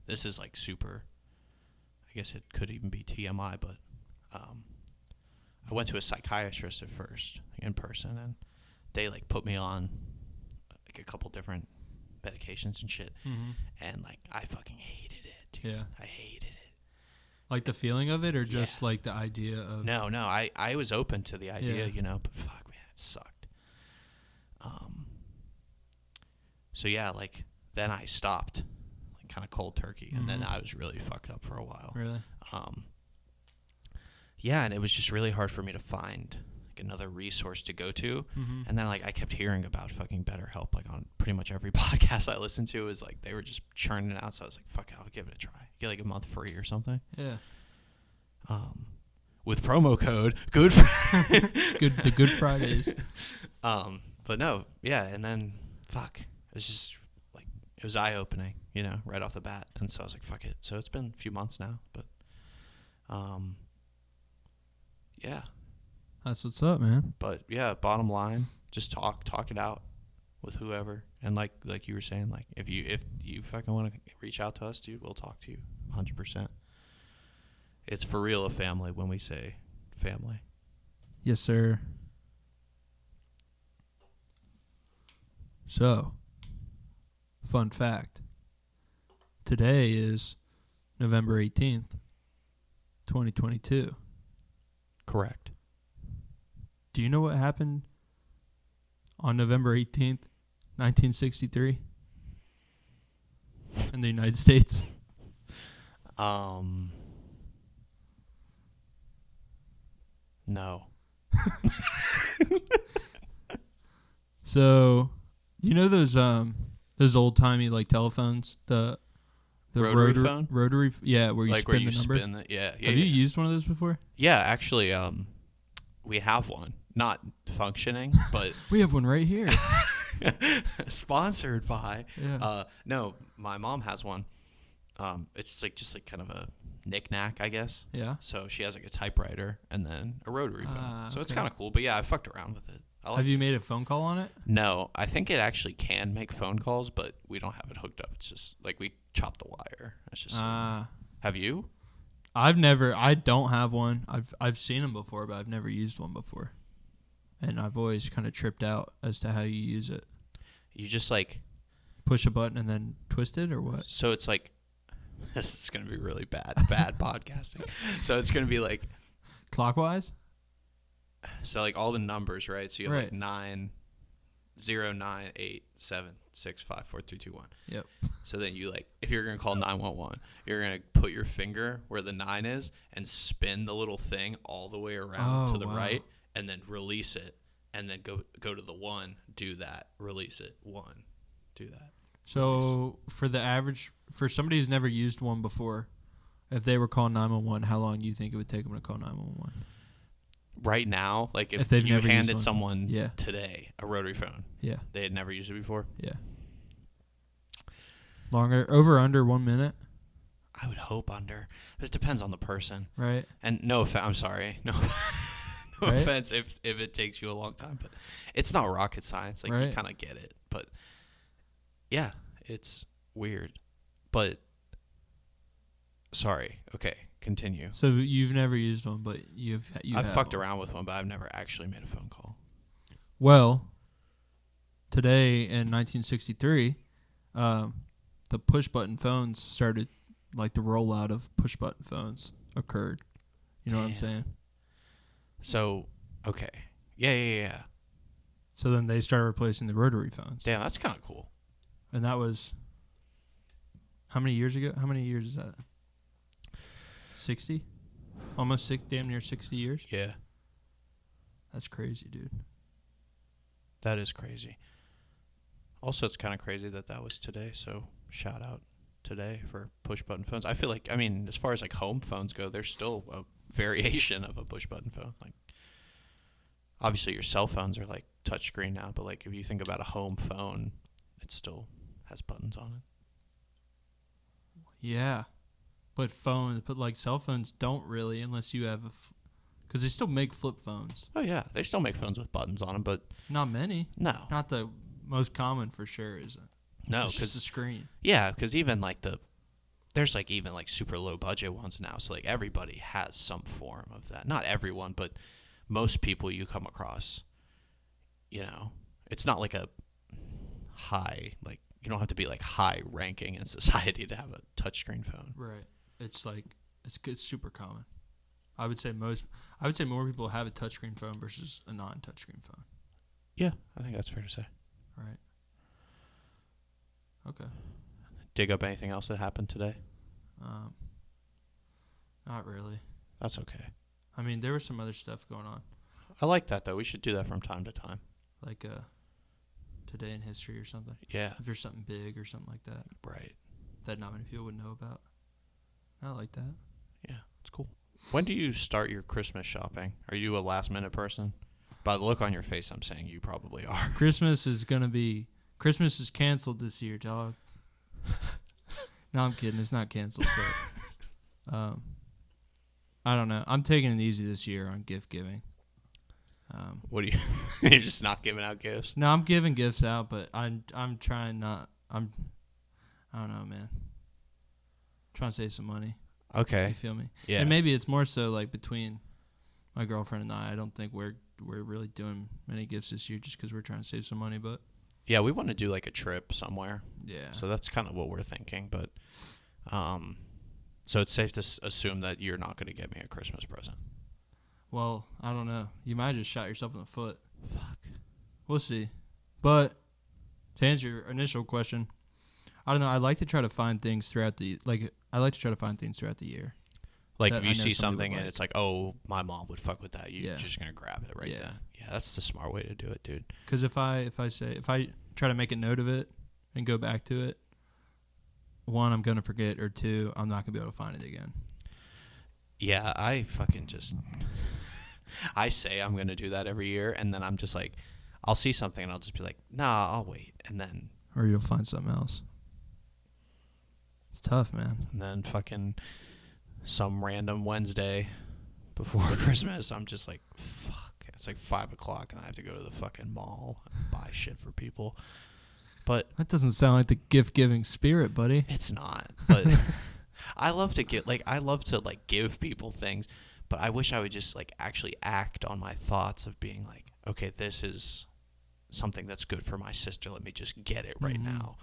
Speaker 1: this is like super. I guess it could even be TMI, but I went to a psychiatrist at first in person, and they like put me on like a couple different medications and shit,
Speaker 2: Mm-hmm.
Speaker 1: and like I fucking hated it, dude.
Speaker 2: Yeah.
Speaker 1: I hated it.
Speaker 2: Like the feeling of it, or just
Speaker 1: Yeah.
Speaker 2: like the idea of.
Speaker 1: No, I was open to the idea,
Speaker 2: Yeah.
Speaker 1: you know, but fuck, man, it sucked. So yeah, like then I stopped, like kind of cold turkey, and then
Speaker 2: Mhm.
Speaker 1: I was really fucked up for a while.
Speaker 2: Really.
Speaker 1: Yeah, and it was just really hard for me to find like another resource to go to.
Speaker 2: Mm-hmm.
Speaker 1: And then like I kept hearing about fucking BetterHelp, like on pretty much every podcast I listened to is like they were just churning it out. So I was like, fuck it, I'll give it a try. Get like a month free or something.
Speaker 2: Yeah.
Speaker 1: With promo code good.
Speaker 2: The Good Fridays.
Speaker 1: But no, yeah, and then fuck, it was just like it was eye opening, you know, right off the bat. And so I was like, fuck it. So it's been a few months now, but yeah.
Speaker 2: That's what's up, man.
Speaker 1: But yeah, bottom line, just talk it out with whoever. And like you were saying, like if you fucking want to reach out to us, dude, we'll talk to you 100%. It's for real a family when we say family.
Speaker 2: Yes, sir. So, fun fact. Today is November 18th, 2022.
Speaker 1: Correct.
Speaker 2: Do you know what happened on November 18th, 1963 in the United States?
Speaker 1: No.
Speaker 2: So, you know those old-timey like telephones, the
Speaker 1: Rotary phone?
Speaker 2: Rotary, yeah, where you
Speaker 1: Like
Speaker 2: spin
Speaker 1: where you
Speaker 2: the number.
Speaker 1: spin it. Yeah.
Speaker 2: Have you used one of those before?
Speaker 1: Yeah, actually, we have one. Not functioning, but
Speaker 2: We have one right here.
Speaker 1: sponsored by.
Speaker 2: Yeah.
Speaker 1: No, my mom has one. It's like just like kind of a knick-knack, I guess.
Speaker 2: Yeah.
Speaker 1: So she has like a typewriter and then a rotary phone. So it's
Speaker 2: okay.
Speaker 1: kind of cool. But yeah, I fucked around with it. I like
Speaker 2: Have you made a phone call on it?
Speaker 1: No, I think it actually can make phone calls, but we don't have it hooked up. It's just like we chop the wire. It's just. Have you?
Speaker 2: I don't have one. I've seen them before, but I've never used one before. And I've always kind of tripped out as to how you use it.
Speaker 1: You just like.
Speaker 2: Push a button and then twist it, or what?
Speaker 1: So it's like. This is going to be really bad podcasting. So it's going to be like.
Speaker 2: Clockwise?
Speaker 1: So like all the numbers, right? So you have
Speaker 2: Right.
Speaker 1: like 9, 0, 9, 8, 7, 6, 5, 4, 3, 2, 1.
Speaker 2: Yep.
Speaker 1: So then you like, if you're going to call 911, you're going to put your finger where the 9 is and spin the little thing all the way around
Speaker 2: Oh,
Speaker 1: to the
Speaker 2: wow.
Speaker 1: right and then release it and then go to the 1, do that, release it, 1, do that.
Speaker 2: So for somebody who's never used one before, if they were calling 911, how long do you think it would take them to call 911?
Speaker 1: Right now, like
Speaker 2: If
Speaker 1: if
Speaker 2: they've
Speaker 1: you
Speaker 2: never used
Speaker 1: handed
Speaker 2: one.
Speaker 1: someone
Speaker 2: Yeah.
Speaker 1: today a rotary phone,
Speaker 2: Yeah.
Speaker 1: they had never used it before,
Speaker 2: Yeah. Longer, over, under 1 minute,
Speaker 1: I would hope under. But it depends on the person.
Speaker 2: right?
Speaker 1: And no offense, I'm sorry. No, no
Speaker 2: Right?
Speaker 1: offense if it takes you a long time, but it's not rocket science. Like you
Speaker 2: Right.
Speaker 1: kind of get it, but yeah, it's weird. But sorry. Okay, continue.
Speaker 2: So you've never used one, but
Speaker 1: I've fucked around with one, but I've never actually made a phone call.
Speaker 2: Well, today in 1963, the push button phones started, like the rollout of push button phones occurred. You know what I'm
Speaker 1: Damn.
Speaker 2: saying?
Speaker 1: So okay, yeah.
Speaker 2: So then they started replacing the rotary phones,
Speaker 1: Damn, that's kind of cool.
Speaker 2: and that was how many years ago? How many years is that? 60, almost damn near 60 years.
Speaker 1: Yeah,
Speaker 2: That's crazy, dude.
Speaker 1: that is crazy. Also, it's kind of crazy that was today. So shout out today for push button phones. I feel like, I mean, as far as like home phones go, there's still a variation of a push button phone. Like, obviously your cell phones are like touchscreen now, but like if you think about a home phone, it still has buttons on it.
Speaker 2: Yeah, but like cell phones don't really, unless you have because they still make flip phones.
Speaker 1: Oh yeah, they still make phones with buttons on them, but
Speaker 2: Not many.
Speaker 1: no,
Speaker 2: Not the most common for sure, is it?
Speaker 1: no,
Speaker 2: It's just the
Speaker 1: because
Speaker 2: screen.
Speaker 1: yeah, because even like there's like even like super low budget ones now, so like everybody has some form of that. Not everyone, but most people you come across, you know, it's not like a high, like you don't have to be like high ranking in society to have a touchscreen phone.
Speaker 2: Right. It's like it's super common. I would say more people have a touchscreen phone versus a non-touchscreen phone.
Speaker 1: Yeah, I think that's fair to say.
Speaker 2: Right. Okay.
Speaker 1: Dig up anything else that happened today?
Speaker 2: Not really.
Speaker 1: That's okay.
Speaker 2: I mean, there was some other stuff going on,
Speaker 1: I like that though. We should do that from time to time.
Speaker 2: like today in history or something.
Speaker 1: Yeah.
Speaker 2: If there's something big or something like that
Speaker 1: Right.
Speaker 2: that not many people would know about. I like that.
Speaker 1: Yeah, it's cool. When do you start your Christmas shopping? Are you a last minute person? By the look on your face, I'm saying you probably are.
Speaker 2: Christmas is canceled this year, dog. No, I'm kidding. It's not canceled, but I don't know. I'm taking it easy this year on gift giving.
Speaker 1: What do you? You're just not giving out gifts.
Speaker 2: No, I'm giving gifts out, but I'm trying not. I don't know, man. Trying to save some money.
Speaker 1: Okay.
Speaker 2: You feel me?
Speaker 1: Yeah.
Speaker 2: And maybe it's more so like between my girlfriend and I. I don't think we're really doing many gifts this year just because we're trying to save some money. But
Speaker 1: Yeah, we want to do like a trip somewhere.
Speaker 2: yeah,
Speaker 1: So that's kind of what we're thinking. But, so it's safe to assume that you're not going to get me a Christmas present.
Speaker 2: well, I don't know. You might have just shot yourself in the foot.
Speaker 1: Fuck.
Speaker 2: We'll see. But to answer your initial question, I don't know. I like to try to find things throughout the year.
Speaker 1: Like
Speaker 2: That
Speaker 1: if
Speaker 2: I
Speaker 1: you
Speaker 2: know
Speaker 1: see
Speaker 2: somebody
Speaker 1: something
Speaker 2: would
Speaker 1: and
Speaker 2: like.
Speaker 1: it's like, oh, my mom would fuck with that. You're
Speaker 2: Yeah.
Speaker 1: just going to grab it right
Speaker 2: Yeah.
Speaker 1: then. Yeah, that's the smart way to do it, dude.
Speaker 2: Because if I try to make a note of it and go back to it, one, I'm gonna forget, or two, I'm not gonna be able to find it again.
Speaker 1: Yeah, I fucking just I say I'm gonna do that every year, and then I'm just like, I'll see something and I'll just be like, nah, I'll wait, and then
Speaker 2: Or you'll find something else. It's tough, man.
Speaker 1: fucking some random Wednesday before Christmas, I'm just like, fuck. It's like 5 o'clock, and I have to go to the fucking mall and buy shit for people. But
Speaker 2: That doesn't sound like the gift-giving spirit, buddy.
Speaker 1: it's not. But I love to give people things, but I wish I would just like actually act on my thoughts of being like, okay, this is something that's good for my sister. Let me just get it right now.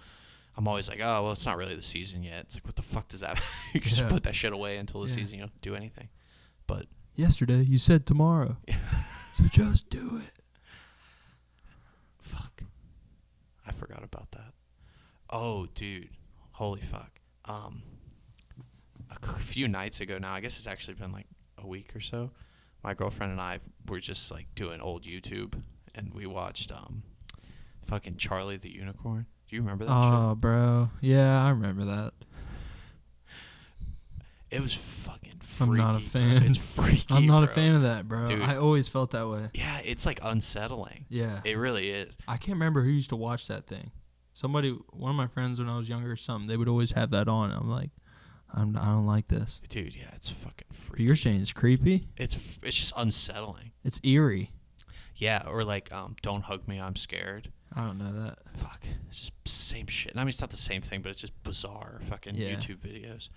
Speaker 1: I'm always like, oh, well, it's not really the season yet. It's like, what the fuck does that? You can just
Speaker 2: Yeah.
Speaker 1: put that shit away until the
Speaker 2: Yeah.
Speaker 1: season. You don't have to do anything. But
Speaker 2: Yesterday, you said tomorrow. So just do it.
Speaker 1: fuck, I forgot about that. Oh, dude, holy fuck. A few nights ago now, I guess it's actually been like a week or so, my girlfriend and I were just like doing old YouTube, and we watched fucking Charlie the Unicorn. Do you remember that
Speaker 2: Oh, bro. Yeah, I remember that.
Speaker 1: shit? It was fucking freaky.
Speaker 2: I'm not a
Speaker 1: bro.
Speaker 2: fan.
Speaker 1: It's freaky.
Speaker 2: I'm not a
Speaker 1: bro.
Speaker 2: fan of that, bro.
Speaker 1: Dude.
Speaker 2: I always felt that way.
Speaker 1: Yeah, it's like unsettling.
Speaker 2: Yeah.
Speaker 1: It really is.
Speaker 2: I can't remember who used to watch that thing. One of my friends when I was younger or something, they would always have that on. I'm like, I don't like this.
Speaker 1: Dude, yeah, it's fucking
Speaker 2: But
Speaker 1: freaky.
Speaker 2: you're saying it's creepy?
Speaker 1: It's just unsettling.
Speaker 2: It's eerie.
Speaker 1: Yeah, or like Don't Hug Me, I'm Scared.
Speaker 2: I don't know that.
Speaker 1: Fuck. It's just same shit. I mean, it's not the same thing, but it's just bizarre fucking
Speaker 2: Yeah.
Speaker 1: YouTube videos.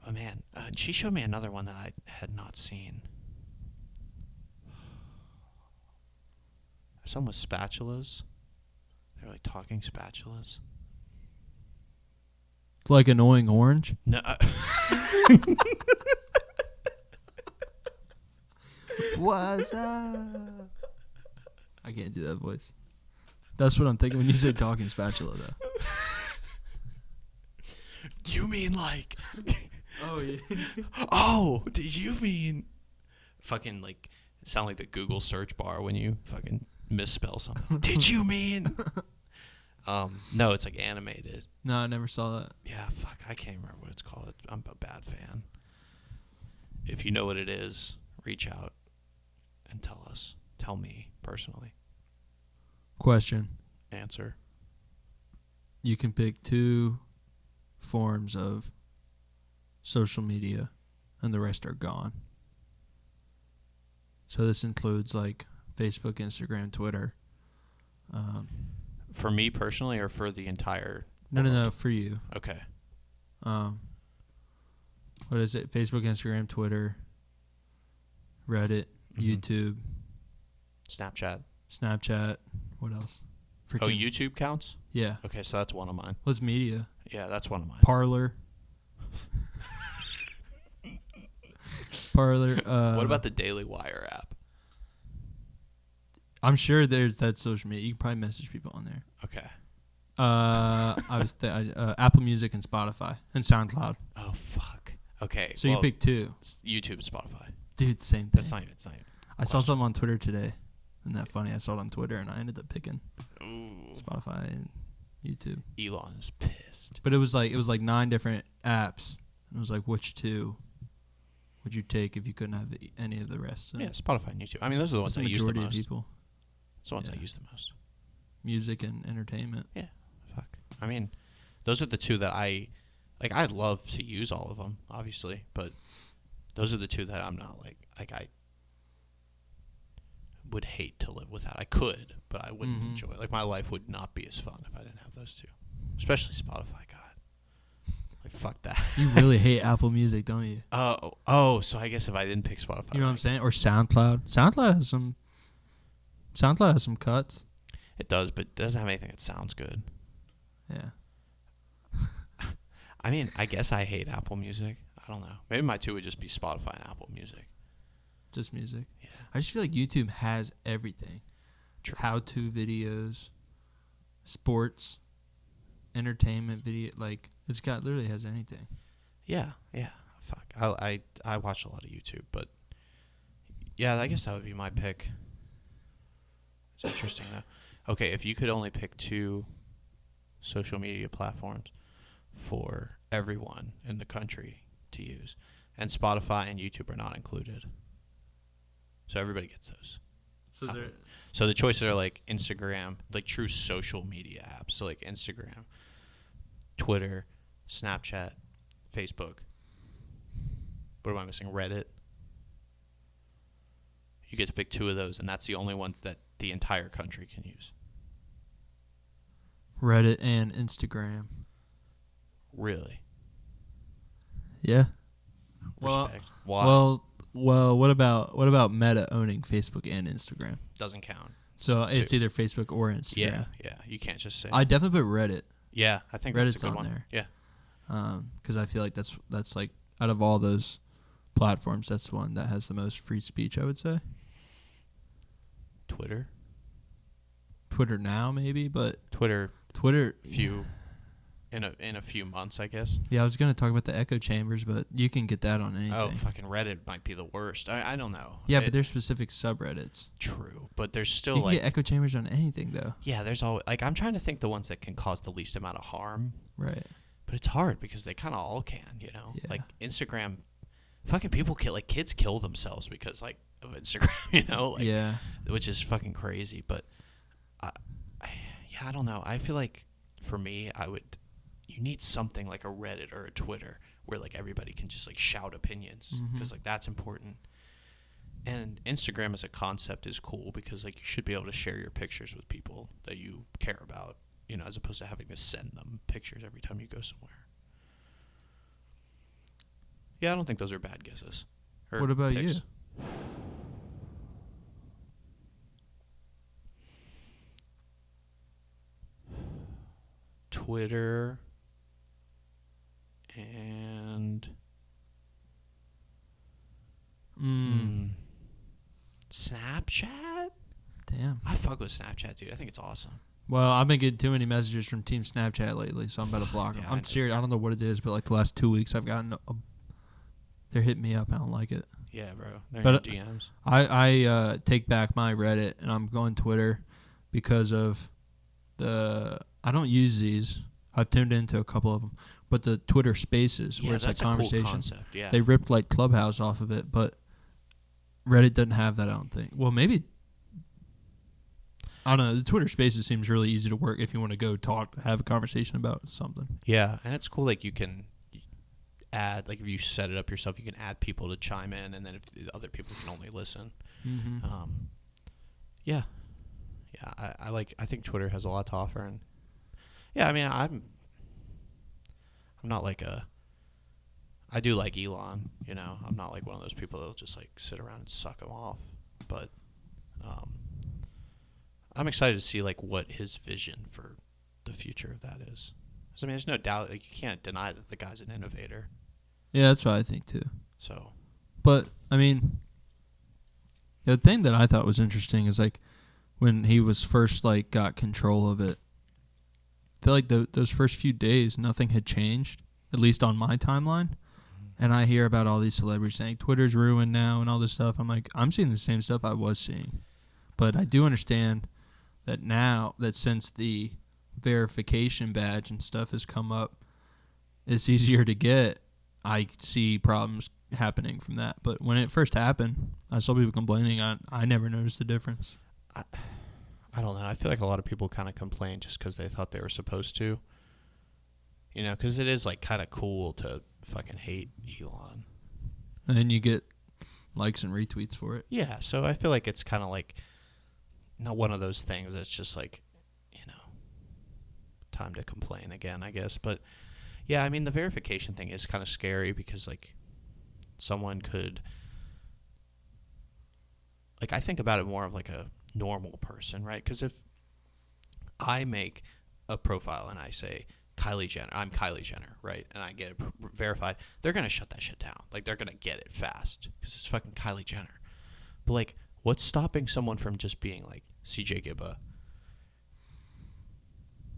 Speaker 1: Oh, man. She showed me another one that I had not seen. Some with spatulas. They're like talking spatulas.
Speaker 2: Like Annoying Orange?
Speaker 1: No.
Speaker 2: What's up? I can't do that voice. That's what I'm thinking when you say talking spatula, though.
Speaker 1: You mean like...
Speaker 2: Oh, yeah.
Speaker 1: Oh, did you mean... Fucking like... Sound like the Google search bar when you fucking misspell something. Did you mean... No, it's like animated.
Speaker 2: No, I never saw that.
Speaker 1: Yeah, fuck, I can't remember what it's called. I'm a bad fan. if you know what it is, reach out and tell us. Tell me personally.
Speaker 2: Question.
Speaker 1: Answer.
Speaker 2: You can pick 2 forms of social media and the rest are gone. So this includes like Facebook, Instagram, Twitter.
Speaker 1: For me personally, or for the entire
Speaker 2: No,
Speaker 1: world?
Speaker 2: for you.
Speaker 1: Okay.
Speaker 2: What is it? Facebook, Instagram, Twitter, Reddit,
Speaker 1: Mhm.
Speaker 2: YouTube,
Speaker 1: Snapchat.
Speaker 2: Snapchat. What else?
Speaker 1: Oh, YouTube counts?
Speaker 2: Yeah.
Speaker 1: Okay, so that's one of mine.
Speaker 2: What's media?
Speaker 1: Yeah, that's one of mine.
Speaker 2: Parlor. Parlor.
Speaker 1: What about the Daily Wire app?
Speaker 2: I'm sure there's that social media. You can probably message people on there.
Speaker 1: Okay.
Speaker 2: Apple Music and Spotify and SoundCloud.
Speaker 1: Oh, fuck. Okay.
Speaker 2: So you pick 2.
Speaker 1: YouTube and Spotify.
Speaker 2: Dude, same thing.
Speaker 1: That's not even.
Speaker 2: I saw something on Twitter today. Isn't that funny? I saw it on Twitter and I ended up picking
Speaker 1: Ooh.
Speaker 2: Spotify and YouTube.
Speaker 1: Elon is pissed.
Speaker 2: But it was like 9 different apps. It was like, which 2 would you take if you couldn't have any of the rest?
Speaker 1: Yeah, Spotify and YouTube. I mean, those are the ones
Speaker 2: That's
Speaker 1: I use the
Speaker 2: majority of
Speaker 1: most.
Speaker 2: people.
Speaker 1: It's the ones I
Speaker 2: Yeah.
Speaker 1: use the most.
Speaker 2: Music and entertainment.
Speaker 1: Yeah. Fuck. I mean, those are the 2 that I like. I'd love to use all of them, obviously, but those are the 2 that I'm not like I would hate to live without. I could, but I wouldn't
Speaker 2: Mhm.
Speaker 1: enjoy it. Like, my life would not be as fun if I didn't have those 2. Especially Spotify. God. Like, fuck that.
Speaker 2: You really hate Apple Music, don't you?
Speaker 1: Oh, so I guess if I didn't pick Spotify.
Speaker 2: You know what I'm saying? Or SoundCloud. SoundCloud has some cuts.
Speaker 1: It does, but it doesn't have anything that sounds good.
Speaker 2: Yeah.
Speaker 1: I mean, I guess I hate Apple Music. I don't know. Maybe my 2 would just be Spotify and Apple Music.
Speaker 2: Just music.
Speaker 1: Yeah.
Speaker 2: I just feel like YouTube has everything.
Speaker 1: True.
Speaker 2: How-to videos, sports, entertainment video. Like, literally has anything.
Speaker 1: Yeah. Fuck. I watch a lot of YouTube, but yeah, I guess that would be my pick. It's interesting though. Okay, if you could only pick 2 social media platforms for everyone in the country to use, and Spotify and YouTube are not included, so everybody gets those.
Speaker 2: So there.
Speaker 1: So the choices are like Instagram, like true social media apps. So like Instagram, Twitter, Snapchat, Facebook. What am I missing? Reddit. You get to pick 2 of those, and that's the only ones that the entire country can use.
Speaker 2: Reddit and Instagram.
Speaker 1: Really?
Speaker 2: Yeah. Well,
Speaker 1: Respect. Why?
Speaker 2: Well, what about Meta owning Facebook and Instagram?
Speaker 1: Doesn't count.
Speaker 2: So it's
Speaker 1: 2.
Speaker 2: either Facebook or Instagram.
Speaker 1: Yeah. You can't just say.
Speaker 2: I definitely put Reddit.
Speaker 1: Yeah, I think
Speaker 2: Reddit's
Speaker 1: that's a good
Speaker 2: on
Speaker 1: one.
Speaker 2: there.
Speaker 1: Yeah.
Speaker 2: Because I feel like that's like out of all those platforms, that's the one that has the most free speech. I would say
Speaker 1: Twitter.
Speaker 2: Twitter now maybe, but
Speaker 1: Twitter.
Speaker 2: Twitter.
Speaker 1: In a few months, I guess.
Speaker 2: Yeah, I was gonna talk about the echo chambers, but you can get that on anything.
Speaker 1: Oh, fucking Reddit might be the worst. I don't know.
Speaker 2: Yeah, but there's specific subreddits.
Speaker 1: True, but there's
Speaker 2: You
Speaker 1: still
Speaker 2: can
Speaker 1: like
Speaker 2: get echo chambers on anything though.
Speaker 1: yeah, there's always like I'm trying to think the ones that can cause the least amount of harm,
Speaker 2: Right.
Speaker 1: but it's hard because they kind of all can, you know.
Speaker 2: Yeah.
Speaker 1: Like Instagram, fucking people kids kill themselves because like of Instagram, you know, like
Speaker 2: Yeah.
Speaker 1: which is fucking crazy. But I don't know. I feel like for me, you need something like a Reddit or a Twitter where like everybody can just like shout opinions because like that's important. And Instagram as a concept is cool because like you should be able to share your pictures with people that you care about, you know, as opposed to having to send them pictures every time you go somewhere. Yeah, I don't think those are bad guesses. Or
Speaker 2: What about
Speaker 1: picks.
Speaker 2: you?
Speaker 1: Twitter and Snapchat?
Speaker 2: Damn.
Speaker 1: I fuck with Snapchat, dude. I think it's awesome.
Speaker 2: Well, I've been getting too many messages from Team Snapchat lately, so I'm about to block them.
Speaker 1: Yeah, I
Speaker 2: I'm
Speaker 1: know.
Speaker 2: serious. I don't know what it is, but like the last 2 weeks, I've gotten they're hitting me up. I don't like it.
Speaker 1: Yeah, bro. They're
Speaker 2: But,
Speaker 1: in your DMs.
Speaker 2: I take back my Reddit and I'm going Twitter because of I don't use these. I've tuned into a couple of them, but the Twitter Spaces
Speaker 1: Yeah,
Speaker 2: where it's like
Speaker 1: that's a cool
Speaker 2: conversation,
Speaker 1: concept. Yeah.
Speaker 2: they ripped like Clubhouse off of it, but Reddit doesn't have that. I don't think. Well, maybe. I don't know. The Twitter Spaces seems really easy to work if you want to go talk, have a conversation about something.
Speaker 1: Yeah, and it's cool. Like you can add, like if you set it up yourself, you can add people to chime in, and then if the other people can only listen.
Speaker 2: Mm-hmm.
Speaker 1: Yeah, yeah. I think Twitter has a lot to offer, and yeah, I mean, I'm not like a. I do like Elon. You know, I'm not like one of those people that'll just like sit around and suck him off, but. I'm excited to see like what his vision for the future of that is. 'Cause, I mean, there's no doubt, like you can't deny that the guy's an innovator.
Speaker 2: Yeah, that's what I think too.
Speaker 1: So
Speaker 2: But I mean, the thing that I thought was interesting is like when he was first like got control of it. I feel like those first few days, nothing had changed, at least on my timeline. And I hear about all these celebrities saying Twitter's ruined now and all this stuff. I'm like, I'm seeing the same stuff I was seeing, but I do understand that now that since the verification badge and stuff has come up, it's easier to get. I see problems happening from that. But when it first happened, I saw people complaining. I never noticed the difference.
Speaker 1: I don't know. I feel like a lot of people kind of complain just because they thought they were supposed to. You know, because it is like kind of cool to fucking hate Elon.
Speaker 2: And then you get likes and retweets for it.
Speaker 1: Yeah, so I feel like it's kind of like not one of those things that's just like, you know, time to complain again, I guess. But yeah, I mean, the verification thing is kind of scary because like someone could, like, I think about it more of like a normal person, right? Because if I make a profile and I say Kylie Jenner, I'm Kylie Jenner, right? And I get it verified, they're going to shut that shit down. Like, they're going to get it fast because it's fucking Kylie Jenner. But like, what's stopping someone from just being like CJ Gibba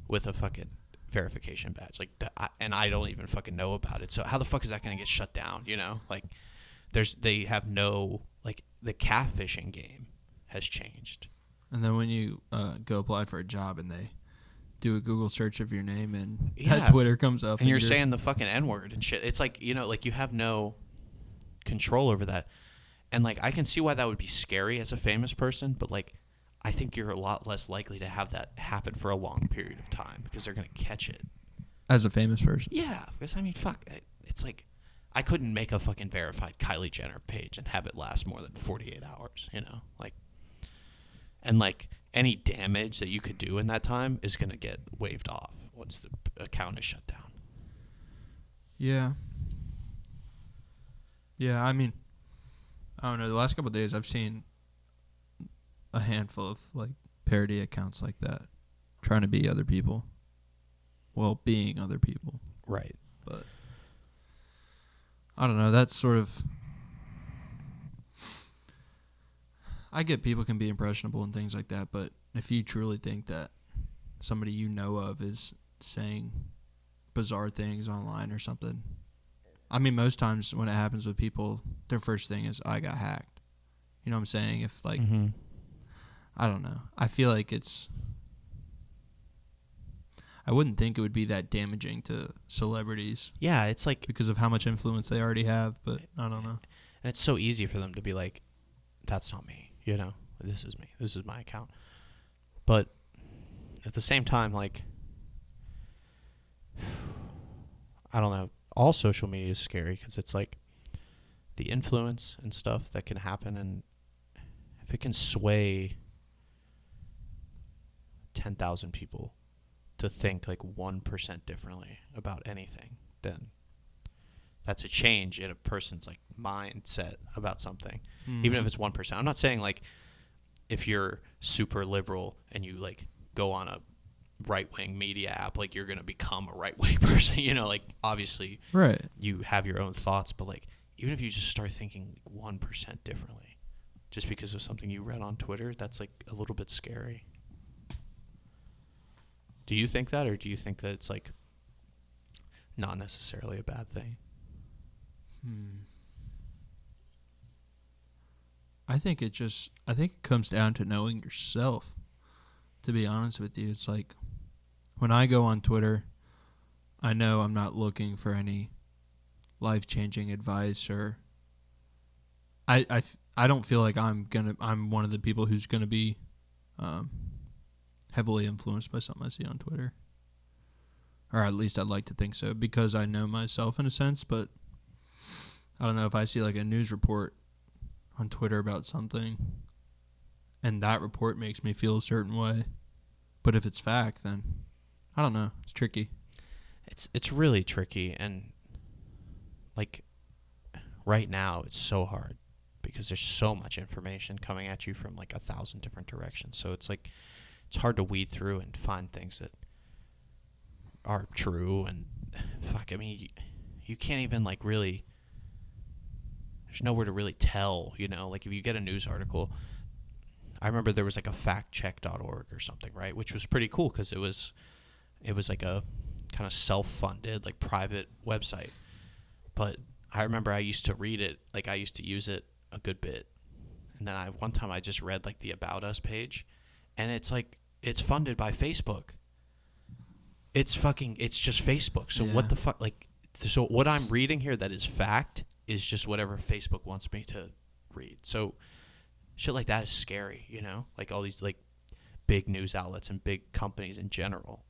Speaker 1: with a fucking verification badge? Like, and I don't even fucking know about it. So how the fuck is that going to get shut down? You know, like, they have no, like, the catfishing game has changed.
Speaker 2: And then when you go apply for a job and they do a Google search of your name and
Speaker 1: Yeah.
Speaker 2: that Twitter comes up.
Speaker 1: And you're saying the fucking N-word and shit. It's like, you know, like you have no control over that. And like, I can see why that would be scary as a famous person, but like, I think you're a lot less likely to have that happen for a long period of time because they're going to catch it.
Speaker 2: As a famous person.
Speaker 1: Yeah. Because I mean, fuck, it's like, I couldn't make a fucking verified Kylie Jenner page and have it last more than 48 hours, you know? Like, and like, any damage that you could do in that time is going to get waived off once the account is shut down.
Speaker 2: Yeah. Yeah, I mean, I don't know. The last couple of days, I've seen a handful of like parody accounts like that, trying to be other people. Well, being other people.
Speaker 1: Right.
Speaker 2: But I don't know. That's sort of. I get people can be impressionable and things like that, but if you truly think that somebody you know of is saying bizarre things online or something, I mean, most times when it happens with people, their first thing is, I got hacked. You know what I'm saying? If, like, I don't know. I feel like I wouldn't think it would be that damaging to celebrities.
Speaker 1: Yeah, it's like,
Speaker 2: because of how much influence they already have, but I don't know.
Speaker 1: And it's so easy for them to be like, that's not me. You know, this is me. This is my account. But at the same time, like, I don't know. All social media is scary because it's like the influence and stuff that can happen. And if it can sway 10,000 people to think like 1% differently about anything, then that's a change in a person's like mindset about something. Even if it's 1%. I'm not saying like if you're super liberal and you like go on a right-wing media app, like you're going to become a right-wing person, you know, like obviously
Speaker 2: right.
Speaker 1: You have your own thoughts, but like even if you just start thinking 1% differently just because of something you read on Twitter, that's like a little bit scary. Do you think that, or do you think that it's like not necessarily a bad thing?
Speaker 2: I think it comes down to knowing yourself, to be honest with you. It's like when I go on Twitter, I know I'm not looking for any life-changing advice, or I don't feel like I'm one of the people who's gonna be heavily influenced by something I see on Twitter, or at least I'd like to think so, because I know myself in a sense. But I don't know, if I see like a news report on Twitter about something, and that report makes me feel a certain way, but if it's fact, then I don't know. It's tricky.
Speaker 1: It's really tricky, and like right now it's so hard because there's so much information coming at you from like 1,000 different directions. So it's like it's hard to weed through and find things that are true. And fuck, I mean, you can't even like really. There's nowhere to really tell, you know. Like if you get a news article, I remember there was like a factcheck.org or something, right? Which was pretty cool because it was like a kind of self-funded, like private website. But I remember I used to read it, like I used to use it a good bit. And then one time I just read like the About Us page, and it's like it's funded by Facebook. It's just Facebook. So what the fuck, like, so what I'm reading here that is fact is just whatever Facebook wants me to read. So shit like that is scary, you know? Like all these like big news outlets and big companies in general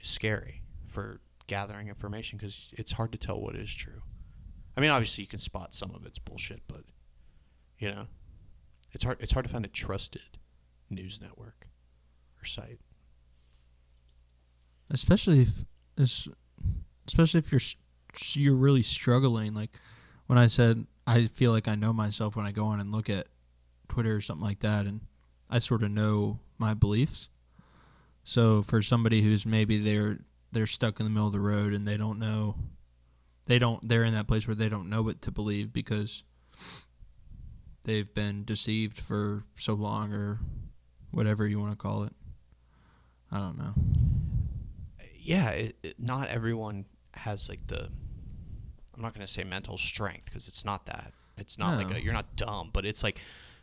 Speaker 1: is scary for gathering information because it's hard to tell what is true. I mean, obviously you can spot some of it's bullshit, but you know, it's hard to find a trusted news network or site.
Speaker 2: Especially if you're really struggling. Like when I said I feel like I know myself when I go on and look at Twitter or something like that, and I sort of know my beliefs. So for somebody who's maybe they're stuck in the middle of the road and they're in that place where they don't know what to believe because they've been deceived for so long, or whatever you want to call it. I don't know.
Speaker 1: Yeah, not everyone has like I'm not going to say mental strength because it's not that. It's not like you're not dumb, but it's like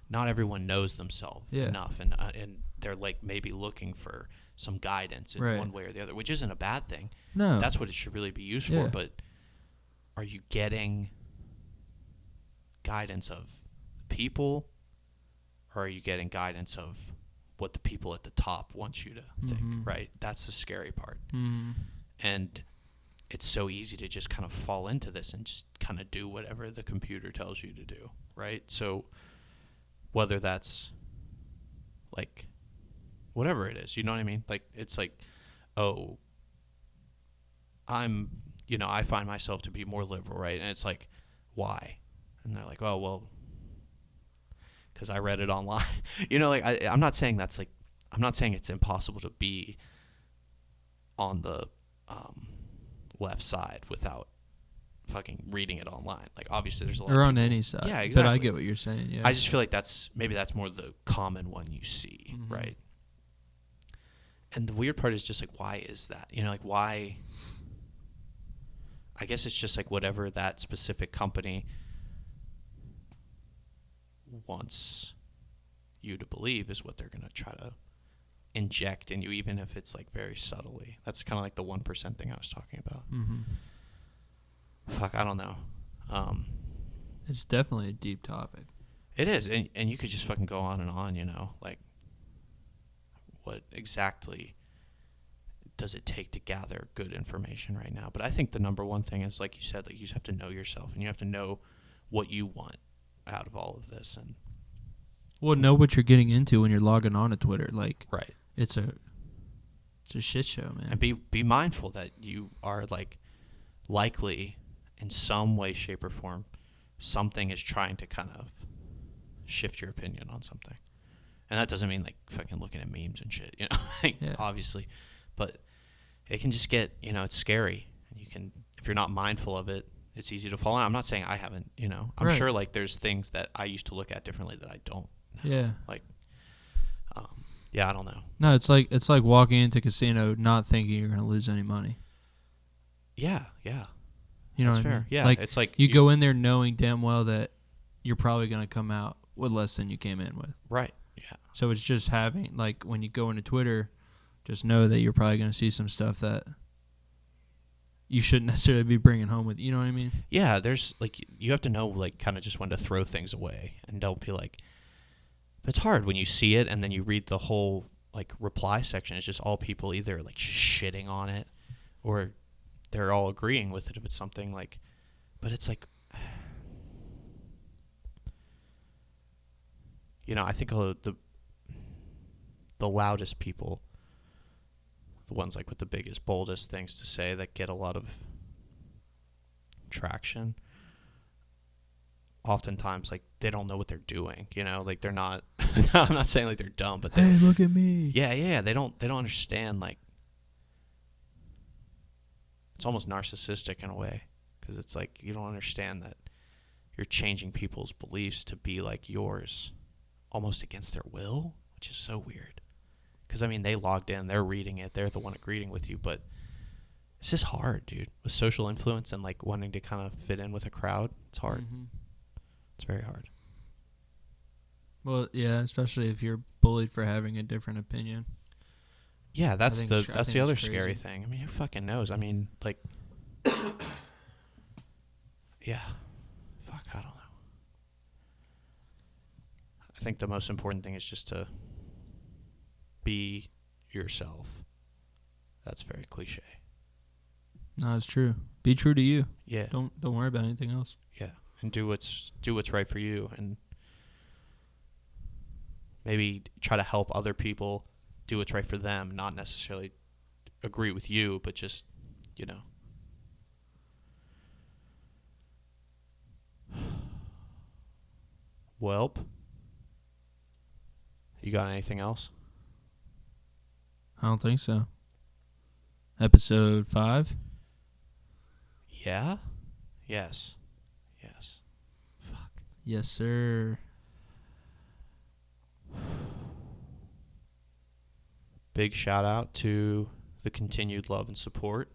Speaker 1: not everyone knows themselves enough, and they're like maybe looking for some guidance in one way or the other, which isn't a bad thing.
Speaker 2: No.
Speaker 1: That's what it should really be used for, but are you getting guidance of the people, or are you getting guidance of what the people at the top want you to think, right? That's the scary part. And it's so easy to just kind of fall into this and just kind of do whatever the computer tells you to do, right? So whether that's like whatever it is, you know what I mean? Like it's like, oh, I find myself to be more liberal, right? And it's like, why? And they're like, oh, well, because I read it online. You know, like I'm not saying it's impossible to be on the left side without fucking reading it online. Like obviously there's a lot
Speaker 2: or
Speaker 1: of
Speaker 2: on
Speaker 1: people,
Speaker 2: any side.
Speaker 1: yeah, exactly.
Speaker 2: But I get what you're saying. Yeah,
Speaker 1: I just feel like that's more the common one you see, right? And the weird part is just like, why is that? You know, like why? I guess it's just like whatever that specific company wants you to believe is what they're going to try to inject in you, even if it's like very subtly. That's kind of like the 1% thing I was talking about. Fuck, I don't know.
Speaker 2: It's definitely a deep topic.
Speaker 1: It is, and you could just fucking go on and on, you know, like what exactly does it take to gather good information right now? But I think the number one thing is, like you said, like you just have to know yourself, and you have to know what you want out of all of this. And
Speaker 2: know what you're getting into when you're logging on to Twitter. Like,
Speaker 1: right,
Speaker 2: it's a shit show, man.
Speaker 1: And be mindful that you are like likely in some way, shape, or form something is trying to kind of shift your opinion on something. And that doesn't mean like fucking looking at memes and shit, you know, like, obviously, but it can just get, you know, it's scary. And you can, if you're not mindful of it, it's easy to fall in. I'm not saying I haven't, you know, I'm sure like there's things that I used to look at differently that I don't now.
Speaker 2: Yeah.
Speaker 1: Like, yeah, I don't know.
Speaker 2: No, it's like walking into a casino not thinking you're going to lose any money.
Speaker 1: Yeah.
Speaker 2: You know
Speaker 1: That's
Speaker 2: what I
Speaker 1: fair.
Speaker 2: mean?
Speaker 1: Yeah,
Speaker 2: like
Speaker 1: it's like
Speaker 2: you go in there knowing damn well that you're probably going to come out with less than you came in with.
Speaker 1: Right. Yeah.
Speaker 2: So it's just having, like, when you go into Twitter, just know that you're probably going to see some stuff that you shouldn't necessarily be bringing home with you. You know what I mean?
Speaker 1: Yeah, there's like you have to know like kind of just when to throw things away and don't be like. It's hard when you see it and then you read the whole like reply section. It's just all people either like shitting on it or they're all agreeing with it if it's something like. But it's like, I think the loudest people, the ones like with the biggest, boldest things to say that get a lot of traction, oftentimes like they don't know what they're doing, like they're not I'm not saying like they're dumb, but
Speaker 2: hey, look at me.
Speaker 1: Yeah, they don't understand, like it's almost narcissistic in a way because it's like you don't understand that you're changing people's beliefs to be like yours almost against their will, which is so weird. Because, I mean, they logged in, they're reading it, they're the one agreeing with you, but it's just hard, dude. With social influence and, like, wanting to kind of fit in with a crowd, it's hard.
Speaker 2: Mm-hmm.
Speaker 1: It's very hard.
Speaker 2: Well, yeah, especially if you're bullied for having a different opinion.
Speaker 1: Yeah, that's the other
Speaker 2: crazy.
Speaker 1: scary thing. I mean, who fucking knows? I mean, like, yeah. Fuck, I don't know. I think the most important thing is just to be yourself. That's very cliche.
Speaker 2: No, it's true. Be true to you.
Speaker 1: Yeah.
Speaker 2: Don't worry about anything else.
Speaker 1: Yeah, and do what's right for you, and maybe try to help other people do what's right for them. Not necessarily agree with you, but just Welp. You got anything else?
Speaker 2: I don't think so. Episode 5?
Speaker 1: Yeah? Yes. Fuck.
Speaker 2: Yes, sir.
Speaker 1: Big shout out to the continued love and support.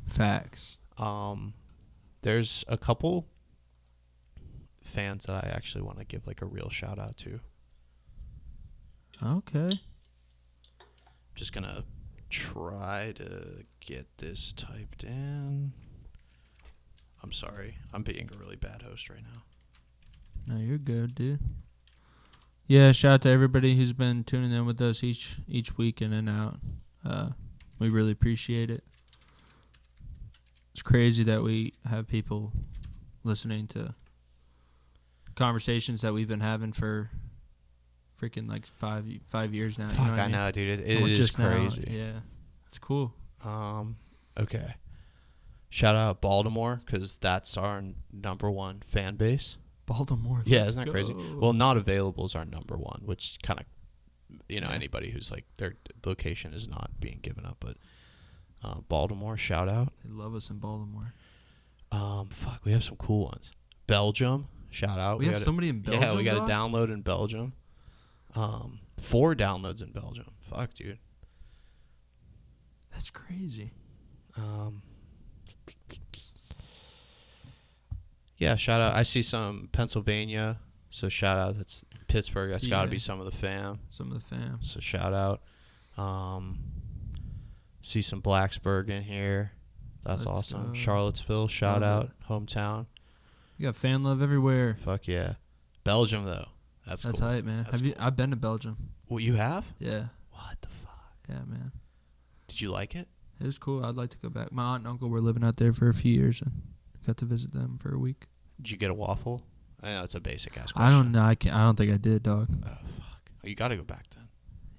Speaker 2: Facts.
Speaker 1: There's a couple fans that I actually want to give like a real shout out to.
Speaker 2: Okay.
Speaker 1: Just gonna try to get this typed in. I'm sorry. I'm being a really bad host right now.
Speaker 2: No, you're good, dude. Yeah, shout out to everybody who's been tuning in with us each week in and out. We really appreciate it. It's crazy that we have people listening to conversations that we've been having for freaking like 5 years now.
Speaker 1: Fuck,
Speaker 2: you know what
Speaker 1: I know, dude. It is
Speaker 2: just
Speaker 1: crazy.
Speaker 2: Now, yeah, it's cool.
Speaker 1: Okay. Shout out Baltimore because that's our number one fan base.
Speaker 2: Baltimore.
Speaker 1: Yeah, isn't that crazy? Well, Not Available is our number one, which kind of, anybody who's like their location is not being given up. But Baltimore, shout out.
Speaker 2: They love us in Baltimore.
Speaker 1: Fuck, we have some cool ones. Belgium, shout out.
Speaker 2: We have somebody in Belgium.
Speaker 1: Yeah, we got
Speaker 2: dog?
Speaker 1: a download in Belgium. 4 downloads in Belgium. Fuck, dude.
Speaker 2: That's crazy.
Speaker 1: Yeah, shout out. I see some Pennsylvania, so shout out. That's Pittsburgh. That's got to
Speaker 2: Yeah.
Speaker 1: be some of the fam.
Speaker 2: Some of the fam.
Speaker 1: So shout out. See some Blacksburg in here. That's
Speaker 2: Let's
Speaker 1: awesome.
Speaker 2: go.
Speaker 1: Charlottesville, shout
Speaker 2: Love
Speaker 1: out. Hometown.
Speaker 2: You got fan love everywhere.
Speaker 1: Fuck yeah. Belgium though. That's cool.
Speaker 2: hype, man.
Speaker 1: That's
Speaker 2: Have you?
Speaker 1: cool.
Speaker 2: I've been to Belgium.
Speaker 1: Well, you have?
Speaker 2: Yeah.
Speaker 1: What the fuck?
Speaker 2: Yeah, man.
Speaker 1: Did you like it?
Speaker 2: It was cool. I'd like to go back. My aunt and uncle were living out there for a few years and got to visit them for a week.
Speaker 1: Did you get a waffle? I know it's a basic ass
Speaker 2: I
Speaker 1: question.
Speaker 2: don't know. I don't think I did, dog.
Speaker 1: Oh fuck. Oh, you got to go back then.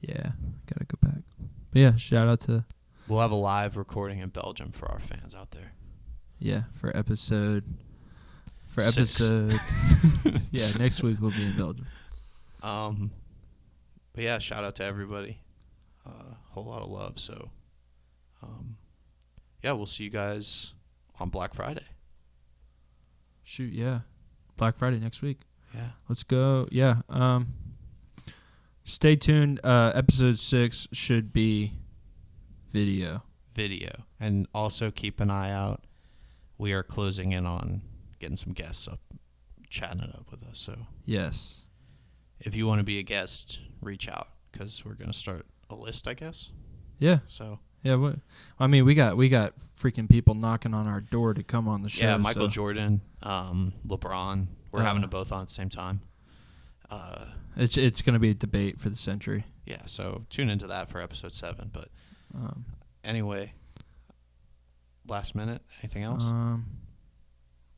Speaker 2: Yeah, gotta go back. But yeah, shout out to
Speaker 1: We'll have a live recording in Belgium for our fans out there.
Speaker 2: for episode
Speaker 1: 6.
Speaker 2: yeah, next week we'll be in Belgium.
Speaker 1: But yeah, shout out to everybody. Whole lot of love. So, yeah, we'll see you guys on Black Friday.
Speaker 2: Shoot, yeah, Black Friday next week.
Speaker 1: Yeah.
Speaker 2: Let's go. Yeah. Stay tuned. Episode 6 should be video.
Speaker 1: And also keep an eye out. We are closing in on getting some guests up, chatting it up with us. So
Speaker 2: Yes.
Speaker 1: if you want to be a guest, reach out because we're going to start a list, I guess.
Speaker 2: Yeah.
Speaker 1: So
Speaker 2: Yeah, I mean, we got freaking people knocking on our door to come on the show.
Speaker 1: Yeah, Michael
Speaker 2: so.
Speaker 1: Jordan, LeBron. We're having them both on at the same time.
Speaker 2: It's going to be a debate for the century.
Speaker 1: Yeah, so tune into that for episode 7. But anyway, last minute, anything else?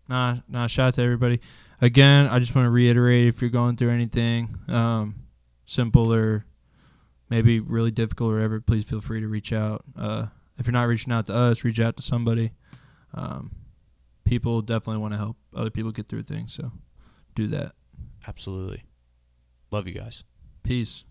Speaker 2: Nah, shout out to everybody. Again, I just want to reiterate, if you're going through anything simple or maybe really difficult or whatever, please feel free to reach out. If you're not reaching out to us, reach out to somebody. People definitely want to help other people get through things, so do that.
Speaker 1: Absolutely. Love you guys.
Speaker 2: Peace.